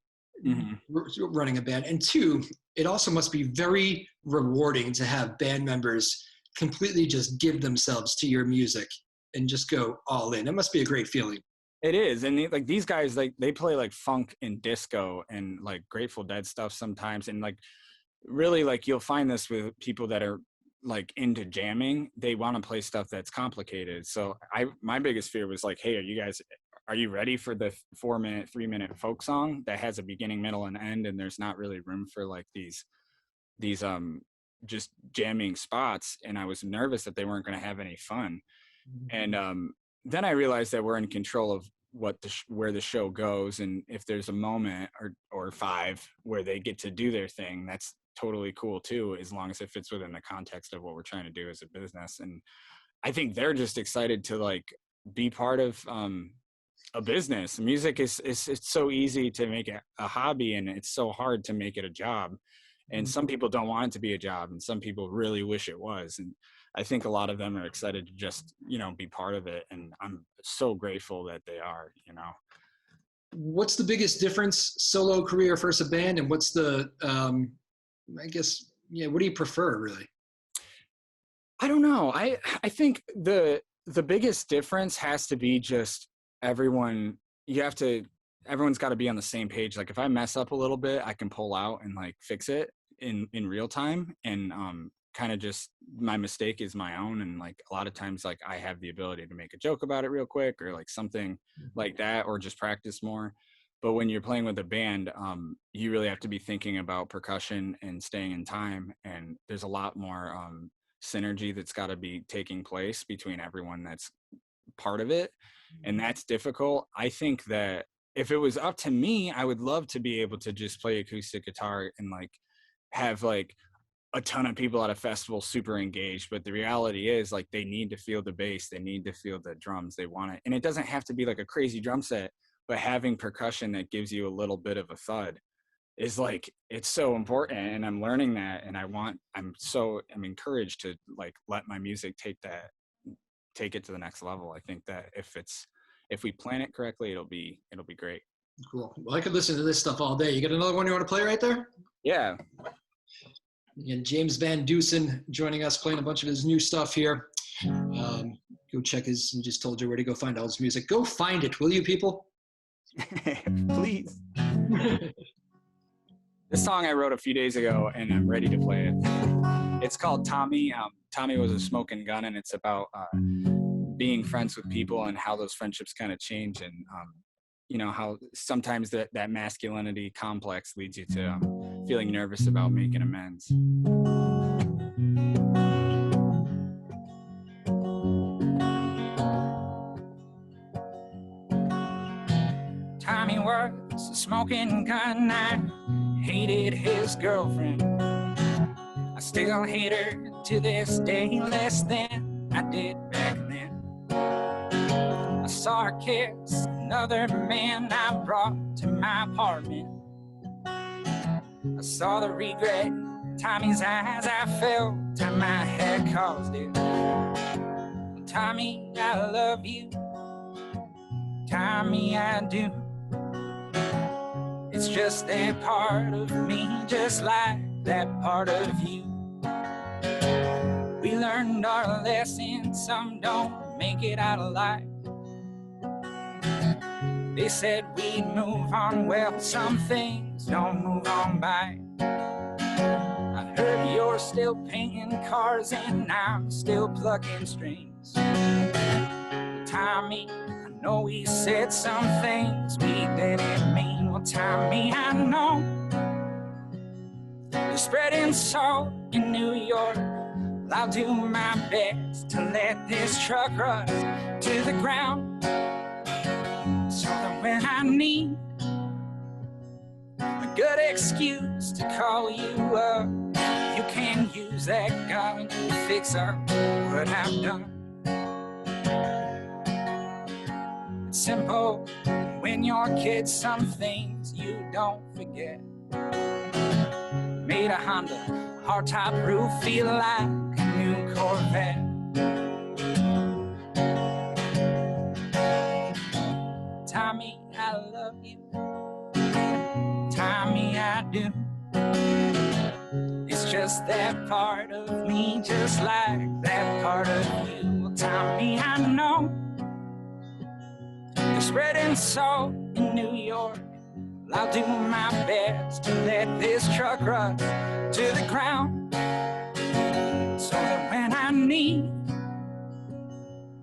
S1: running a band, and two, it also must be very rewarding to have band members completely just give themselves to your music and just go all in. It must be a great feeling.
S2: It is. And like these guys, like they play like funk and disco and like Grateful Dead stuff sometimes, and like really, like you'll find this with people that are like into jamming, they want to play stuff that's complicated. So my biggest fear was like, hey, are you ready for the 4-minute, 3-minute folk song that has a beginning, middle, and end, and there's not really room for like these just jamming spots? And I was nervous that they weren't going to have any fun. And then I realized that we're in control of where the show goes, and if there's a moment or 5 where they get to do their thing, that's totally cool too, as long as it fits within the context of what we're trying to do as a business. And I think they're just excited to like be part of a business. Music is it's so easy to make it a hobby, and it's so hard to make it a job. And some people don't want it to be a job, and some people really wish it was. And I think a lot of them are excited to just, be part of it. And I'm so grateful that they are,
S1: What's the biggest difference, solo career versus a band? And what's the, I guess, what do you prefer really?
S2: I don't know. I think the biggest difference has to be just everyone's got to be on the same page. Like if I mess up a little bit, I can pull out and like fix it in real time. And kind of just my mistake is my own. And like a lot of times, like I have the ability to make a joke about it real quick or like something like that, or just practice more. But when you're playing with a band, you really have to be thinking about percussion and staying in time. And there's a lot more synergy that's got to be taking place between everyone that's part of it. And that's difficult. I think that if it was up to me, I would love to be able to just play acoustic guitar and like have like a ton of people at a festival super engaged. But the reality is like they need to feel the bass, they need to feel the drums, they want it. And it doesn't have to be like a crazy drum set, but having percussion that gives you a little bit of a thud is like, it's so important. And I'm learning that. And I'm encouraged to like let my music take it to the next level. I think that if we plan it correctly, it'll be great.
S1: Cool. Well, I could listen to this stuff all day. You got another one you want to play right there?
S2: Yeah.
S1: And James Vandeuson joining us, playing a bunch of his new stuff here. Go check he just told you where to go find all his music. Go find it, will you, people?
S2: Please. This song I wrote a few days ago, and I'm ready to play it. It's called Tommy. Tommy was a smoking gun, and it's about being friends with people and how those friendships kind of change, and how sometimes that masculinity complex leads you to feeling nervous about making amends. Tommy was a smoking gun. I hated his girlfriend. I still hate her to this day, less than I did back then. I saw her kiss another man I brought to my apartment. I saw the regret in Tommy's eyes. I felt time I had caused it. Tommy, I love you. Tommy, I do. It's just that part of me, just like that part of you. We learned our lessons, some don't make it out alive. They said we'd move on, well, some things don't move on by. I heard you're still painting cars and I'm still plucking strings. Tommy, I know we said some things we didn't mean. Well, Tommy, I know you're spreading salt in New York. Well, I'll do my best to let this truck rust to the ground, so that when I need a good excuse to call you up, you can use that gun to fix up what I've done. It's simple when you're kids, some things you don't forget. Made a Honda hardtop roof feel like a new Corvette. Tommy, I love you. Tommy, I do. It's just that part of me, just like that part of you. Well, Tommy, I know you're spreading salt in New York. Well, I'll do my best to let this truck rust to the ground, so that when I need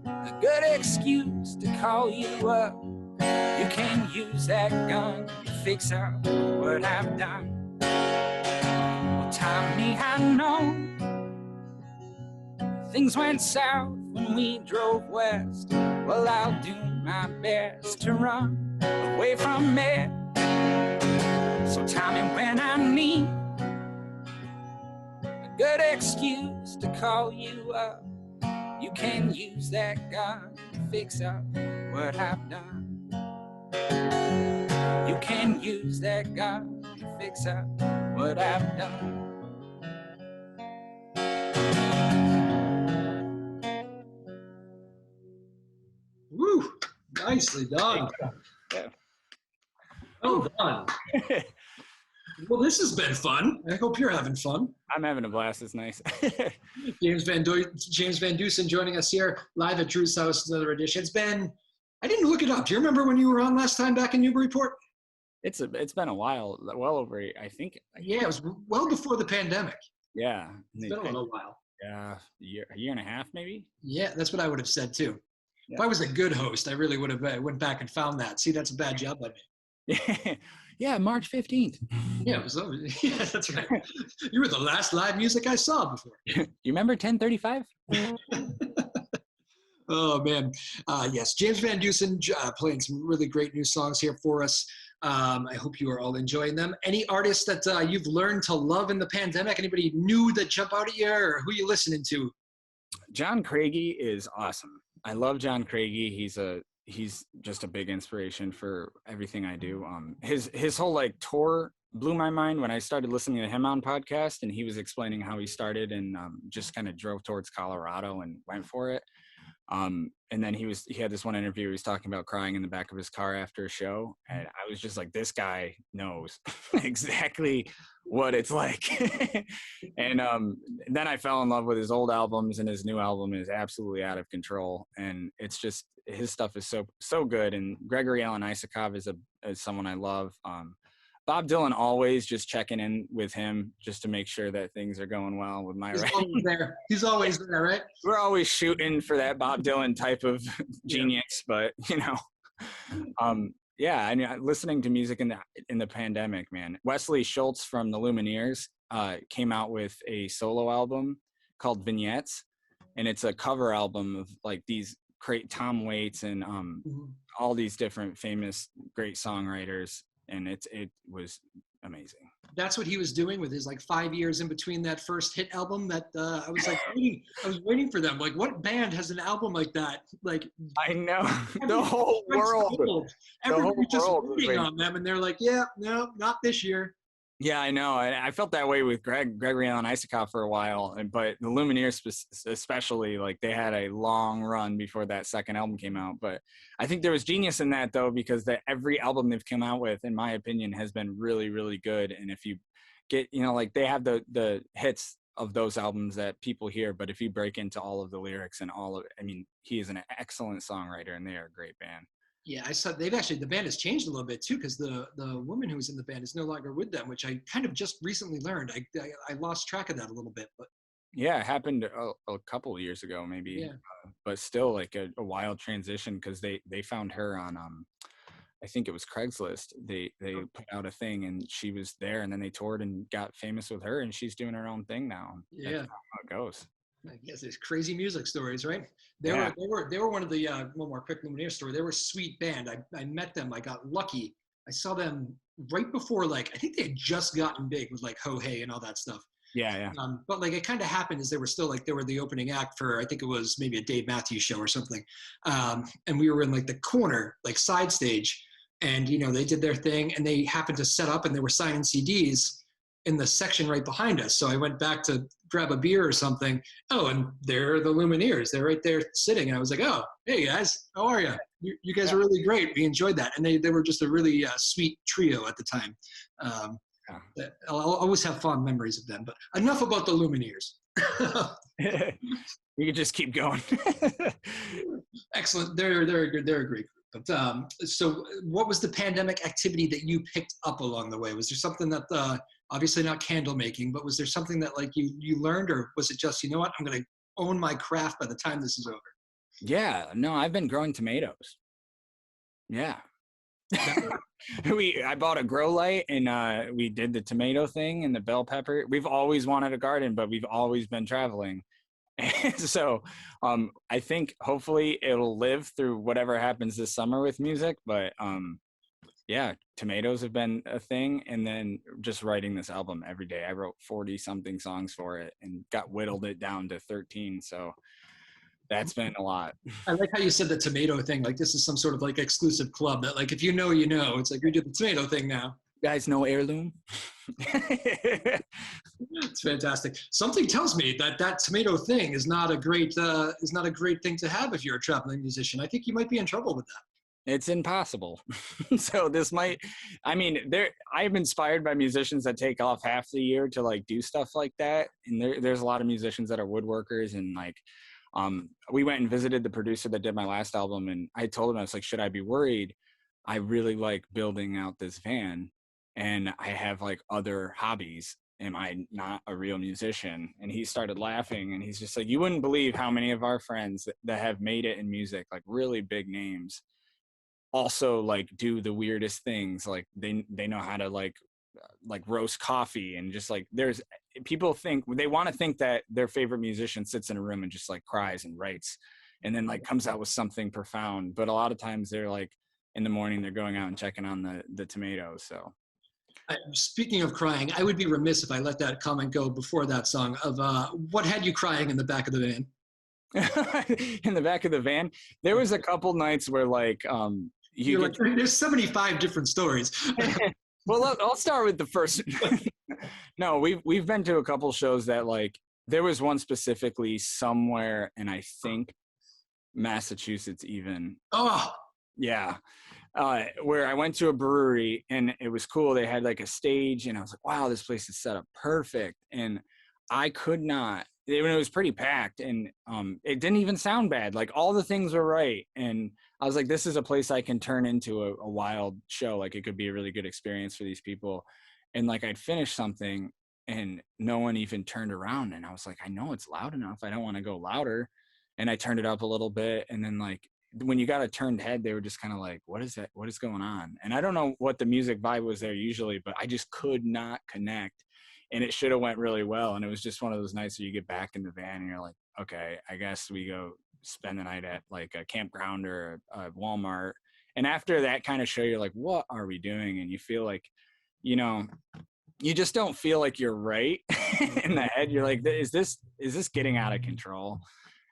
S2: a good excuse to call you up, you can use that gun to fix up what I've done. Well, Tommy, I know things went south when we drove west. Well, I'll do my best to run away from it. So Tommy, when I need a good excuse to call you up, you can use that gun to fix up what I've done. You can use that gun to fix up what I've done.
S1: Woo! Nicely done.
S2: Yeah.
S1: Well done. Well, this has been fun. I hope you're having fun.
S2: I'm having a blast. It's nice.
S1: James Vandeuson joining us here live at Drew's house. Another edition. It's been. I didn't look it up. Do you remember when you were on last time back in Newburyport?
S2: It's been a while. Well over, I think.
S1: Yeah, it was well before the pandemic.
S2: Yeah.
S1: It's been a little while.
S2: Yeah, a year and a half maybe.
S1: Yeah, that's what I would have said too.
S2: Yeah.
S1: If I was a good host, I really would have went back and found that. See, that's a bad job by me.
S2: Yeah, March 15th.
S1: Yeah, it was over. Yeah, that's right. You were the last live music I saw before.
S2: You remember 10:35?
S1: Oh, man. Yes, James Vandeuson playing some really great new songs here for us. I hope you are all enjoying them. Any artists that you've learned to love in the pandemic? Anybody new that jump out at you, or who you listening to?
S2: John Craigie is awesome. I love John Craigie. He's just a big inspiration for everything I do. His whole like tour blew my mind when I started listening to him on podcast, and he was explaining how he started and just kind of drove towards Colorado and went for it. And then he had this one interview, he was talking about crying in the back of his car after a show. And I was just like, this guy knows exactly what it's like. And then I fell in love with his old albums, and his new album is absolutely out of control. And it's just, his stuff is so good. And Gregory Alan Isakov is someone I love. Bob Dylan, always just checking in with him just to make sure that things are going well with my writing.
S1: He's always there, right?
S2: We're always shooting for that Bob Dylan type of genius, but yeah. I mean, listening to music in the pandemic, man. Wesley Schultz from the Lumineers came out with a solo album called Vignettes, and it's a cover album of like these great Tom Waits and all these different famous great songwriters. And it was amazing.
S1: That's what he was doing with his like 5 years in between that first hit album. That I was like, I was waiting for them. Like, what band has an album like that? Like,
S2: I know the whole world.
S1: Everybody's just waiting on them, and they're like, yeah, no, not this year.
S2: Yeah, I know. I felt that way with Gregory Alan Isakov for a while, but the Lumineers especially, like they had a long run before that second album came out. But I think there was genius in that though, because every album they've come out with, in my opinion, has been really, really good. And if you get, like they have the hits of those albums that people hear, but if you break into all of the lyrics and he is an excellent songwriter, and they are a great band.
S1: Yeah, I saw the band has changed a little bit too, because the woman who was in the band is no longer with them, which I kind of just recently learned. I lost track of that a little bit, but
S2: yeah, it happened a couple of years ago, maybe.
S1: Yeah.
S2: But still, like a wild transition, because they found her on I think it was Craigslist. They put out a thing, and she was there, and then they toured and got famous with her, and she's doing her own thing now.
S1: Yeah,
S2: that's how it goes.
S1: I guess there's crazy music stories, right? They were one of the one more quick Lumineer story. They were a sweet band. I met them. I got lucky. I saw them right before, like, I think they had just gotten big with like Ho Hey and all that stuff.
S2: Yeah.
S1: But like it kind of happened as they were still like, they were the opening act for, I think it was maybe a Dave Matthews show or something. And we were in like the corner, like side stage, and they did their thing, and they happened to set up, and they were signing CDs in the section right behind us. So I went back to grab a beer or something. Oh, and they're the Lumineers. They're right there sitting. And I was like, oh, hey guys, how are you? You guys are really great. We enjoyed that. And they were just a really sweet trio at the time. I'll always have fond memories of them, but enough about the Lumineers.
S2: You can just keep going.
S1: Excellent. They're good. They're a great group. But so what was the pandemic activity that you picked up along the way? Was there something that Obviously not candle making, but was there something that like you learned, or was it just, you know what, I'm going to own my craft by the time this is over?
S2: Yeah, no, I've been growing tomatoes. Yeah. I bought a grow light and we did the tomato thing and the bell pepper. We've always wanted a garden, but we've always been traveling. And so I think hopefully it'll live through whatever happens this summer with music. But yeah, tomatoes have been a thing. And then just writing this album every day. I wrote 40 something songs for it and whittled it down to 13. So that's been a lot.
S1: I like how you said the tomato thing. Like this is some sort of like exclusive club that like, if you know, you know, it's like we do the tomato thing now.
S2: You guys know Heirloom?
S1: It's fantastic. Something tells me that that tomato thing is not a great thing to have if you're a traveling musician. I think you might be in trouble with that.
S2: It's impossible. So this might, I mean, I'm inspired by musicians that take off half the year to like do stuff like that. And there's a lot of musicians that are woodworkers and like, we went and visited the producer that did my last album, and I told him, I was like, should I be worried? I really like building out this van and I have like other hobbies. Am I not a real musician? And he started laughing and he's just like, you wouldn't believe how many of our friends that have made it in music, like really big names, also like do the weirdest things. Like they know how to like roast coffee, and just like there's people they want to think that their favorite musician sits in a room and just like cries and writes and then like comes out with something profound, but a lot of times they're like in the morning they're going out and checking on the tomatoes. So
S1: speaking of crying, I would be remiss if I let that comment go before that song of what had you crying in the back of the van?
S2: In the back of the van, there was a couple nights where like
S1: there's 75 different stories.
S2: Well, I'll start with the first. No, we've been to a couple shows that like there was one specifically somewhere, and I think Massachusetts even.
S1: Oh,
S2: yeah, where I went to a brewery and it was cool. They had like a stage, and I was like, wow, this place is set up perfect. And I could not. It was pretty packed, and it didn't even sound bad. Like all the things were right, and I was like, this is a place I can turn into a wild show. Like it could be a really good experience for these people. And like I'd finish something and no one even turned around. And I was like, I know it's loud enough. I don't want to go louder. And I turned it up a little bit. And then like when you got a turned head, they were just kind of like, what is that? What is going on? And I don't know what the music vibe was there usually, but I just could not connect. And it should have went really well. And it was just one of those nights where you get back in the van and you're like, okay, I guess we go spend the night at like a campground or a Walmart. And after that kind of show, you're like, what are we doing? And you feel like, you know, you just don't feel like you're right in the head. You're like, is this getting out of control?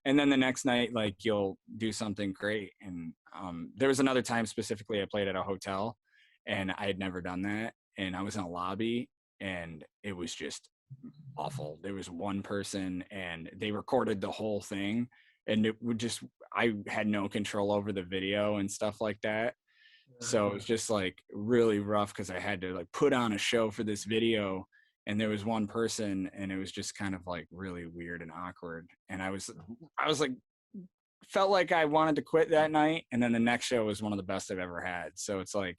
S2: And then the next night, like you'll do something great. And there was another time specifically I played at a hotel and I had never done that. And I was in a lobby and it was just awful. There was one person and they recorded the whole thing. And it would just, I had no control over the video and stuff like that. So it was just like really rough because I had to like put on a show for this video. And there was one person and it was just kind of like really weird and awkward. And I was like, felt like I wanted to quit that night. And then the next show was one of the best I've ever had. So it's like,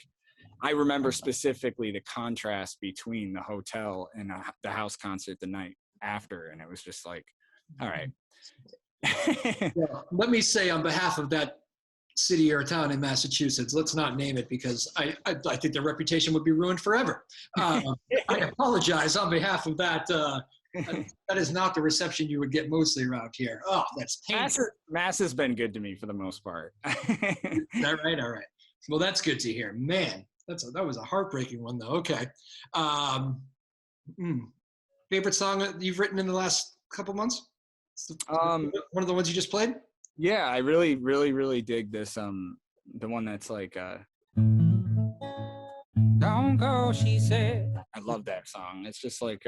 S2: I remember specifically the contrast between the hotel and the house concert the night after. And it was just like, all right.
S1: Well, let me say on behalf of that city or town in Massachusetts, let's not name it because I think their reputation would be ruined forever. I apologize on behalf of that. That is not the reception you would get mostly around here. Oh, that's painful.
S2: Mass has been good to me for the most part.
S1: All right. Well, that's good to hear. Man, that was a heartbreaking one, though. Okay. Favorite song that you've written in the last couple months? One of the ones you just played?
S2: Yeah, I really, really, really dig this. The one that's like, "Don't go," she said. I love that song. It's just like,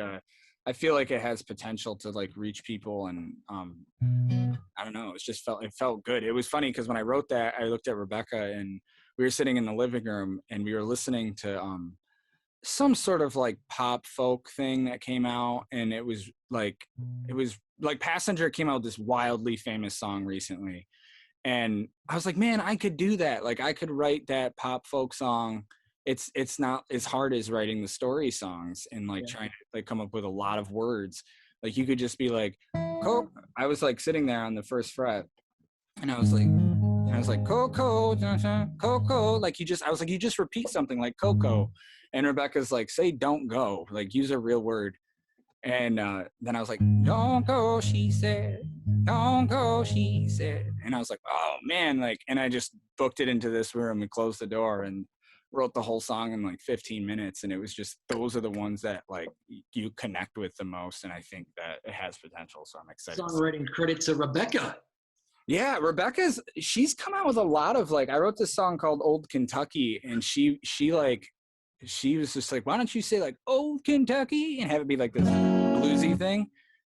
S2: I feel like it has potential to like reach people, and I don't know. It felt good. It was funny because when I wrote that, I looked at Rebecca and we were sitting in the living room and we were listening to some sort of like pop folk thing that came out, and it was like Passenger came out with this wildly famous song recently, and I was like, man, I could do that. Like I could write that pop folk song it's not as hard as writing the story songs and like
S1: Yeah.
S2: trying to like come up with a lot of words. Like you could just be like, "Co." I was like sitting there on the first fret, and I was like, "Coco, Coco." Like I was like, you just repeat something like Coco, and Rebecca's like, "Say don't go," like use a real word. And then I was like, "Don't go," she said. "Don't go," she said. And I was like, "Oh man!" Like, and I just booked it into this room and closed the door and wrote the whole song in like 15 minutes. And it was just those are the ones that like you connect with the most. And I think that it has potential. So I'm excited.
S1: Songwriting credit to Rebecca.
S2: Yeah, she's come out with a lot of like, I wrote this song called Old Kentucky, and she was just like, why don't you say like Old Kentucky and have it be like this bluesy thing?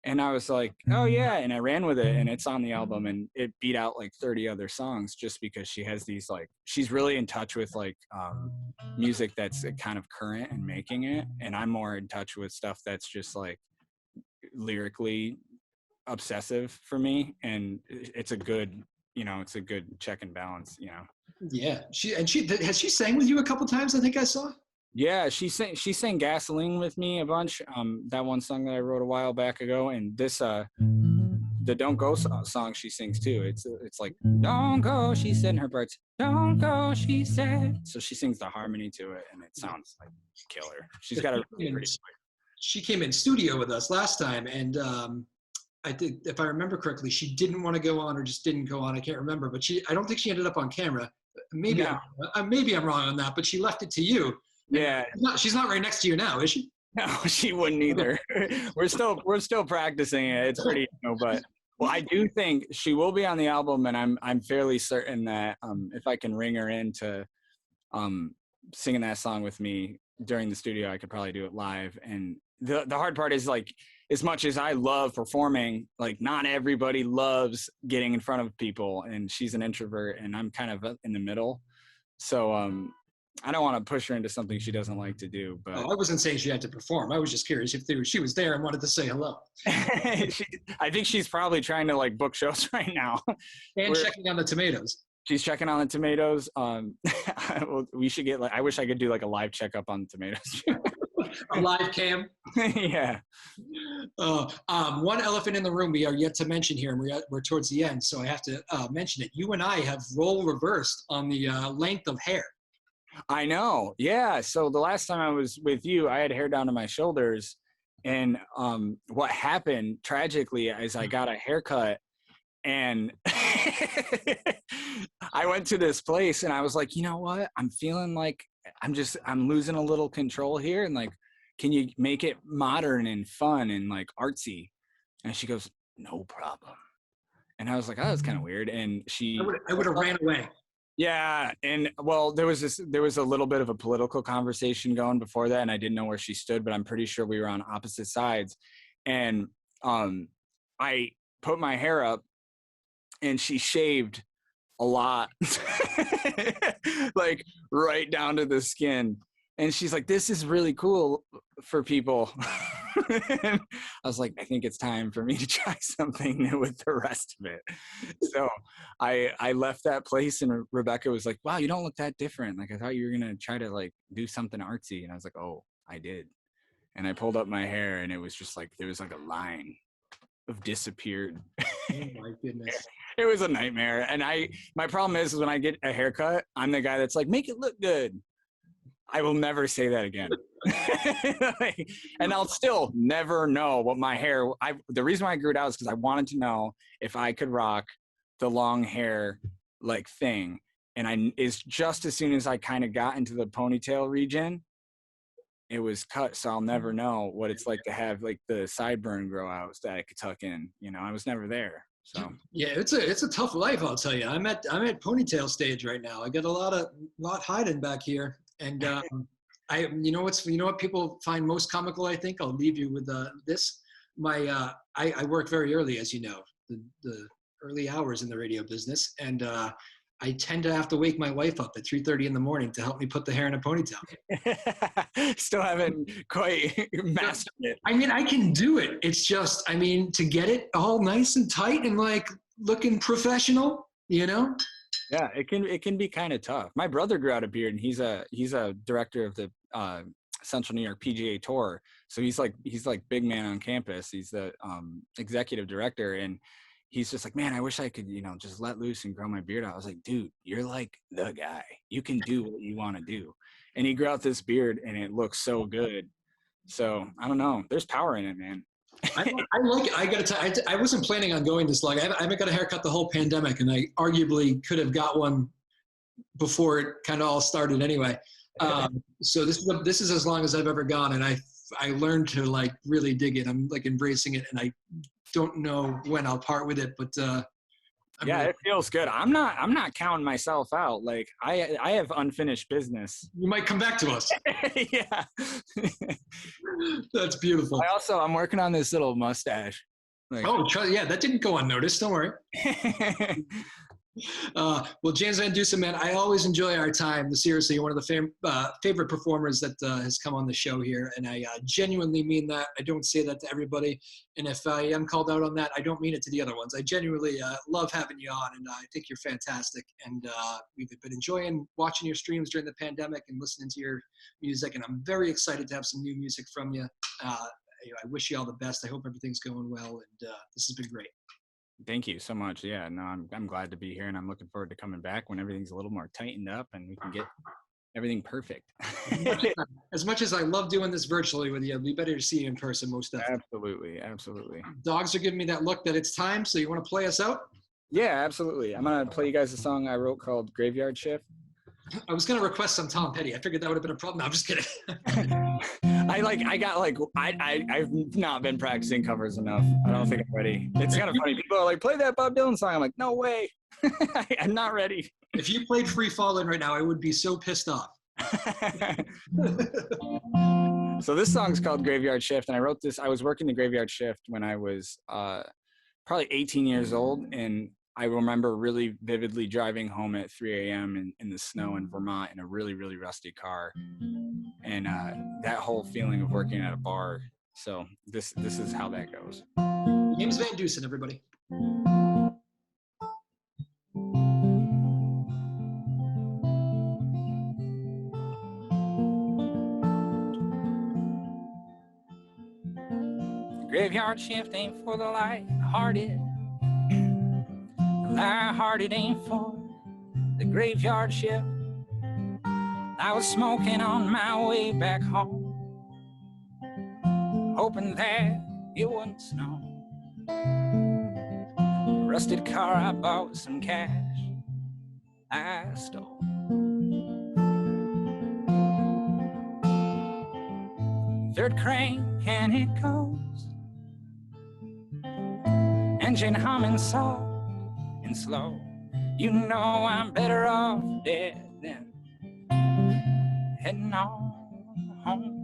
S2: And I was like, oh yeah, and I ran with it, and it's on the album, and it beat out like 30 other songs just because she has these like, she's really in touch with like music that's kind of current and making it, and I'm more in touch with stuff that's just like lyrically obsessive for me, and it's a good check and balance.
S1: Yeah, has she sang with you a couple times? I think I saw.
S2: Yeah, she sang Gasoline with me a bunch, that one song that I wrote a while back ago, and this the Don't Go song she sings too. It's like don't go, she said, in her parts, don't go, she said. So she sings the harmony to it, and it sounds like killer. She's got a really pretty voice.
S1: She came in studio with us last time, and I think, if I remember correctly, she didn't want to go on or just didn't go on. I can't remember, but I don't think she ended up on camera. Maybe I'm wrong on that, but she left it to you.
S2: Yeah.
S1: She's not right next to you now, is she?
S2: No, she wouldn't either. We're still practicing it. It's pretty, but well, I do think she will be on the album, and I'm fairly certain that if I can ring her into singing that song with me during the studio, I could probably do it live. And the hard part is like, as much as I love performing, like not everybody loves getting in front of people, and she's an introvert and I'm kind of in the middle. So I don't want to push her into something she doesn't like to do. But
S1: I wasn't saying she had to perform. I was just curious if she was there and wanted to say hello.
S2: I think she's probably trying to like book shows right now.
S1: And checking on the tomatoes.
S2: She's checking on the tomatoes. We should get I wish I could do like a live checkup on the tomatoes.
S1: A live cam.
S2: Yeah.
S1: One elephant in the room we are yet to mention here, and we're towards the end, so I have to mention it. You and I have role reversed on the length of hair.
S2: I know. Yeah. So the last time I was with you, I had hair down to my shoulders, and what happened tragically is I got a haircut, and I went to this place, and I was like, you know what? I'm feeling like I'm losing a little control here, and like, can you make it modern and fun and like artsy? And she goes, no problem. And I was like, oh, that's kind of weird. And
S1: I would have ran away.
S2: Yeah. And well, there was a little bit of a political conversation going before that, and I didn't know where she stood, but I'm pretty sure we were on opposite sides. And I put my hair up, and she shaved a lot, like right down to the skin. And she's like, this is really cool for people. I was like, I think it's time for me to try something new with the rest of it. So I left that place, and Rebecca was like, wow, you don't look that different. Like, I thought you were going to try to like do something artsy. And I was like, oh, I did. And I pulled up my hair, and it was just like, there was like a line of disappeared.
S1: Oh my goodness.
S2: It was a nightmare. And my problem is when I get a haircut, I'm the guy that's like, make it look good. I will never say that again. And I'll still never know what my hair, the reason why I grew it out is because I wanted to know if I could rock the long hair like thing. And it's just as soon as I kind of got into the ponytail region, it was cut. So I'll never know what it's like to have like the sideburn grow out that I could tuck in. I was never there. So
S1: yeah, it's a tough life, I'll tell you. I'm at ponytail stage right now. I got a lot hiding back here. And you know what people find most comical, I think? I'll leave you with this. I work very early, as you know, the early hours in the radio business. And I tend to have to wake my wife up at 3:30 in the morning to help me put the hair in a ponytail.
S2: Still haven't quite mastered it.
S1: I mean, I can do it. It's just, to get it all nice and tight and like looking professional,
S2: Yeah, it can be kind of tough. My brother grew out a beard, and he's a director of the Central New York PGA Tour. So he's like big man on campus. He's the executive director, and he's just like, man, I wish I could, just let loose and grow my beard out. I was like, dude, you're like the guy. You can do what you want to do. And he grew out this beard, and it looks so good. So I don't know. There's power in it, man.
S1: I like it. I got to tell you, I wasn't planning on going this long. I haven't got a haircut the whole pandemic, and I arguably could have got one before it kind of all started anyway. So this is as long as I've ever gone, and I learned to like really dig it. I'm like embracing it, and I don't know when I'll part with it, but
S2: it feels good. I'm not counting myself out. Like I have unfinished business.
S1: You might come back to us.
S2: Yeah.
S1: That's beautiful.
S2: I'm working on this little mustache.
S1: Like, yeah, that didn't go unnoticed. Don't worry. Well, James Vandeuson, man, I always enjoy our time. Seriously, you're one of the favorite performers that has come on the show here, and I genuinely mean that. I don't say that to everybody, and if I am called out on that, I don't mean it to the other ones. I genuinely love having you on, and I think you're fantastic, and we've been enjoying watching your streams during the pandemic and listening to your music, and I'm very excited to have some new music from you. I wish you all the best. I hope everything's going well, and this has been great.
S2: Thank you so much. Yeah, no, I'm glad to be here, and I'm looking forward to coming back when everything's a little more tightened up and we can get everything perfect.
S1: As much as I love doing this virtually with you, it'd be better to see you in person most definitely.
S2: Absolutely.
S1: Dogs are giving me that look that it's time, so you want to play us out?
S2: Yeah, absolutely. I'm going to play you guys a song I wrote called Graveyard Shift.
S1: I was going to request some Tom Petty. I figured that would have been a problem. No, I'm just kidding.
S2: I've not been practicing covers enough. I don't think I'm ready. It's kind of funny. People are like, play that Bob Dylan song. I'm like, no way. I'm not ready.
S1: If you played Free Fallin' right now, I would be so pissed off.
S2: So this song's called Graveyard Shift, and I wrote this. I was working the graveyard shift when I was probably 18 years old, and I remember really vividly driving home at 3 a.m. in the snow in Vermont in a really, really rusty car. And that whole feeling of working at a bar. So this is how that goes.
S1: James Vandeuson, everybody.
S2: The graveyard shift ain't for the light-hearted. Light-hearted ain't for the graveyard shift. I was smoking on my way back home, hoping that it wouldn't snow. Rusted car I bought with some cash I stole. Third crank and it goes, engine humming soft and slow. You know I'm better off dead than heading on home.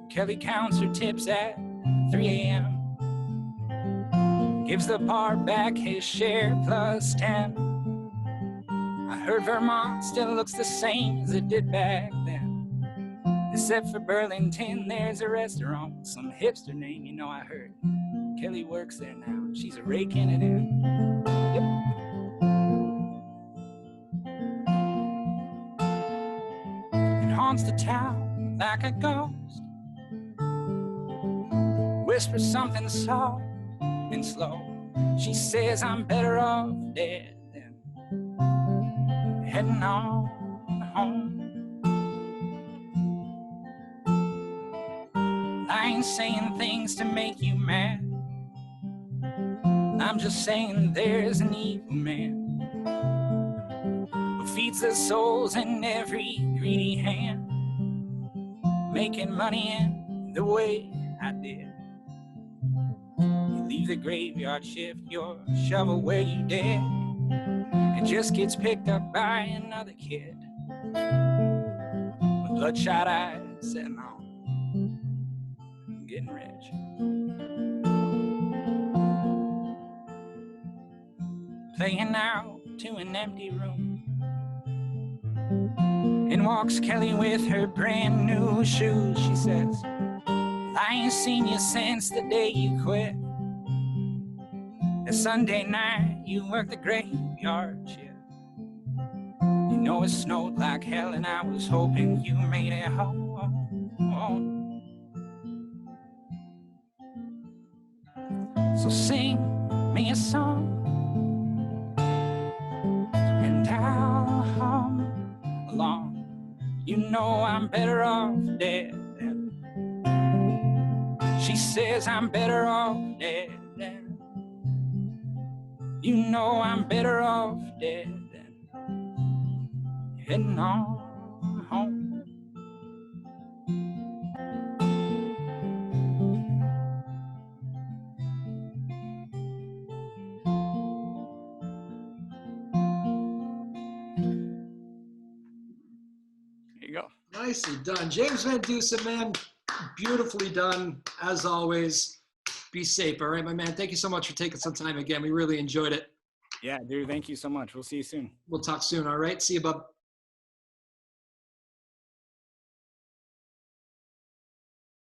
S2: Kelly counts her tips at 3 a.m. Gives the bar back his share plus 10. I heard Vermont still looks the same as it did back then. Except for Burlington, there's a restaurant, some hipster name, you know I heard. Kelly works there now, she's raking it in. Yep. It haunts the town like a ghost. Whispers something soft and slow. She says I'm better off dead than heading on home. I ain't saying things to make you mad. I'm just saying there's an evil man who feeds the souls in every greedy hand, making money in the way I did. You leave the graveyard shift, your shovel where you dead. It just gets picked up by another kid with bloodshot eyes sitting on getting rich. Playing out to an empty room. In walks Kelly with her brand new shoes. She says, I ain't seen you since the day you quit. The Sunday night you worked the graveyard shift. You know it snowed like hell and I was hoping you made it home. So sing me a song and I'll hum along. You know I'm better off dead. She says I'm better off dead. You know I'm better off dead. Heading on home. There you go.
S1: Nicely done. James Vandeuson, man, beautifully done, as always. Be safe, all right, my man? Thank you so much for taking some time again. We really enjoyed it.
S2: Yeah, dude, thank you so much. We'll see you soon.
S1: We'll talk soon, all right? See you, bub.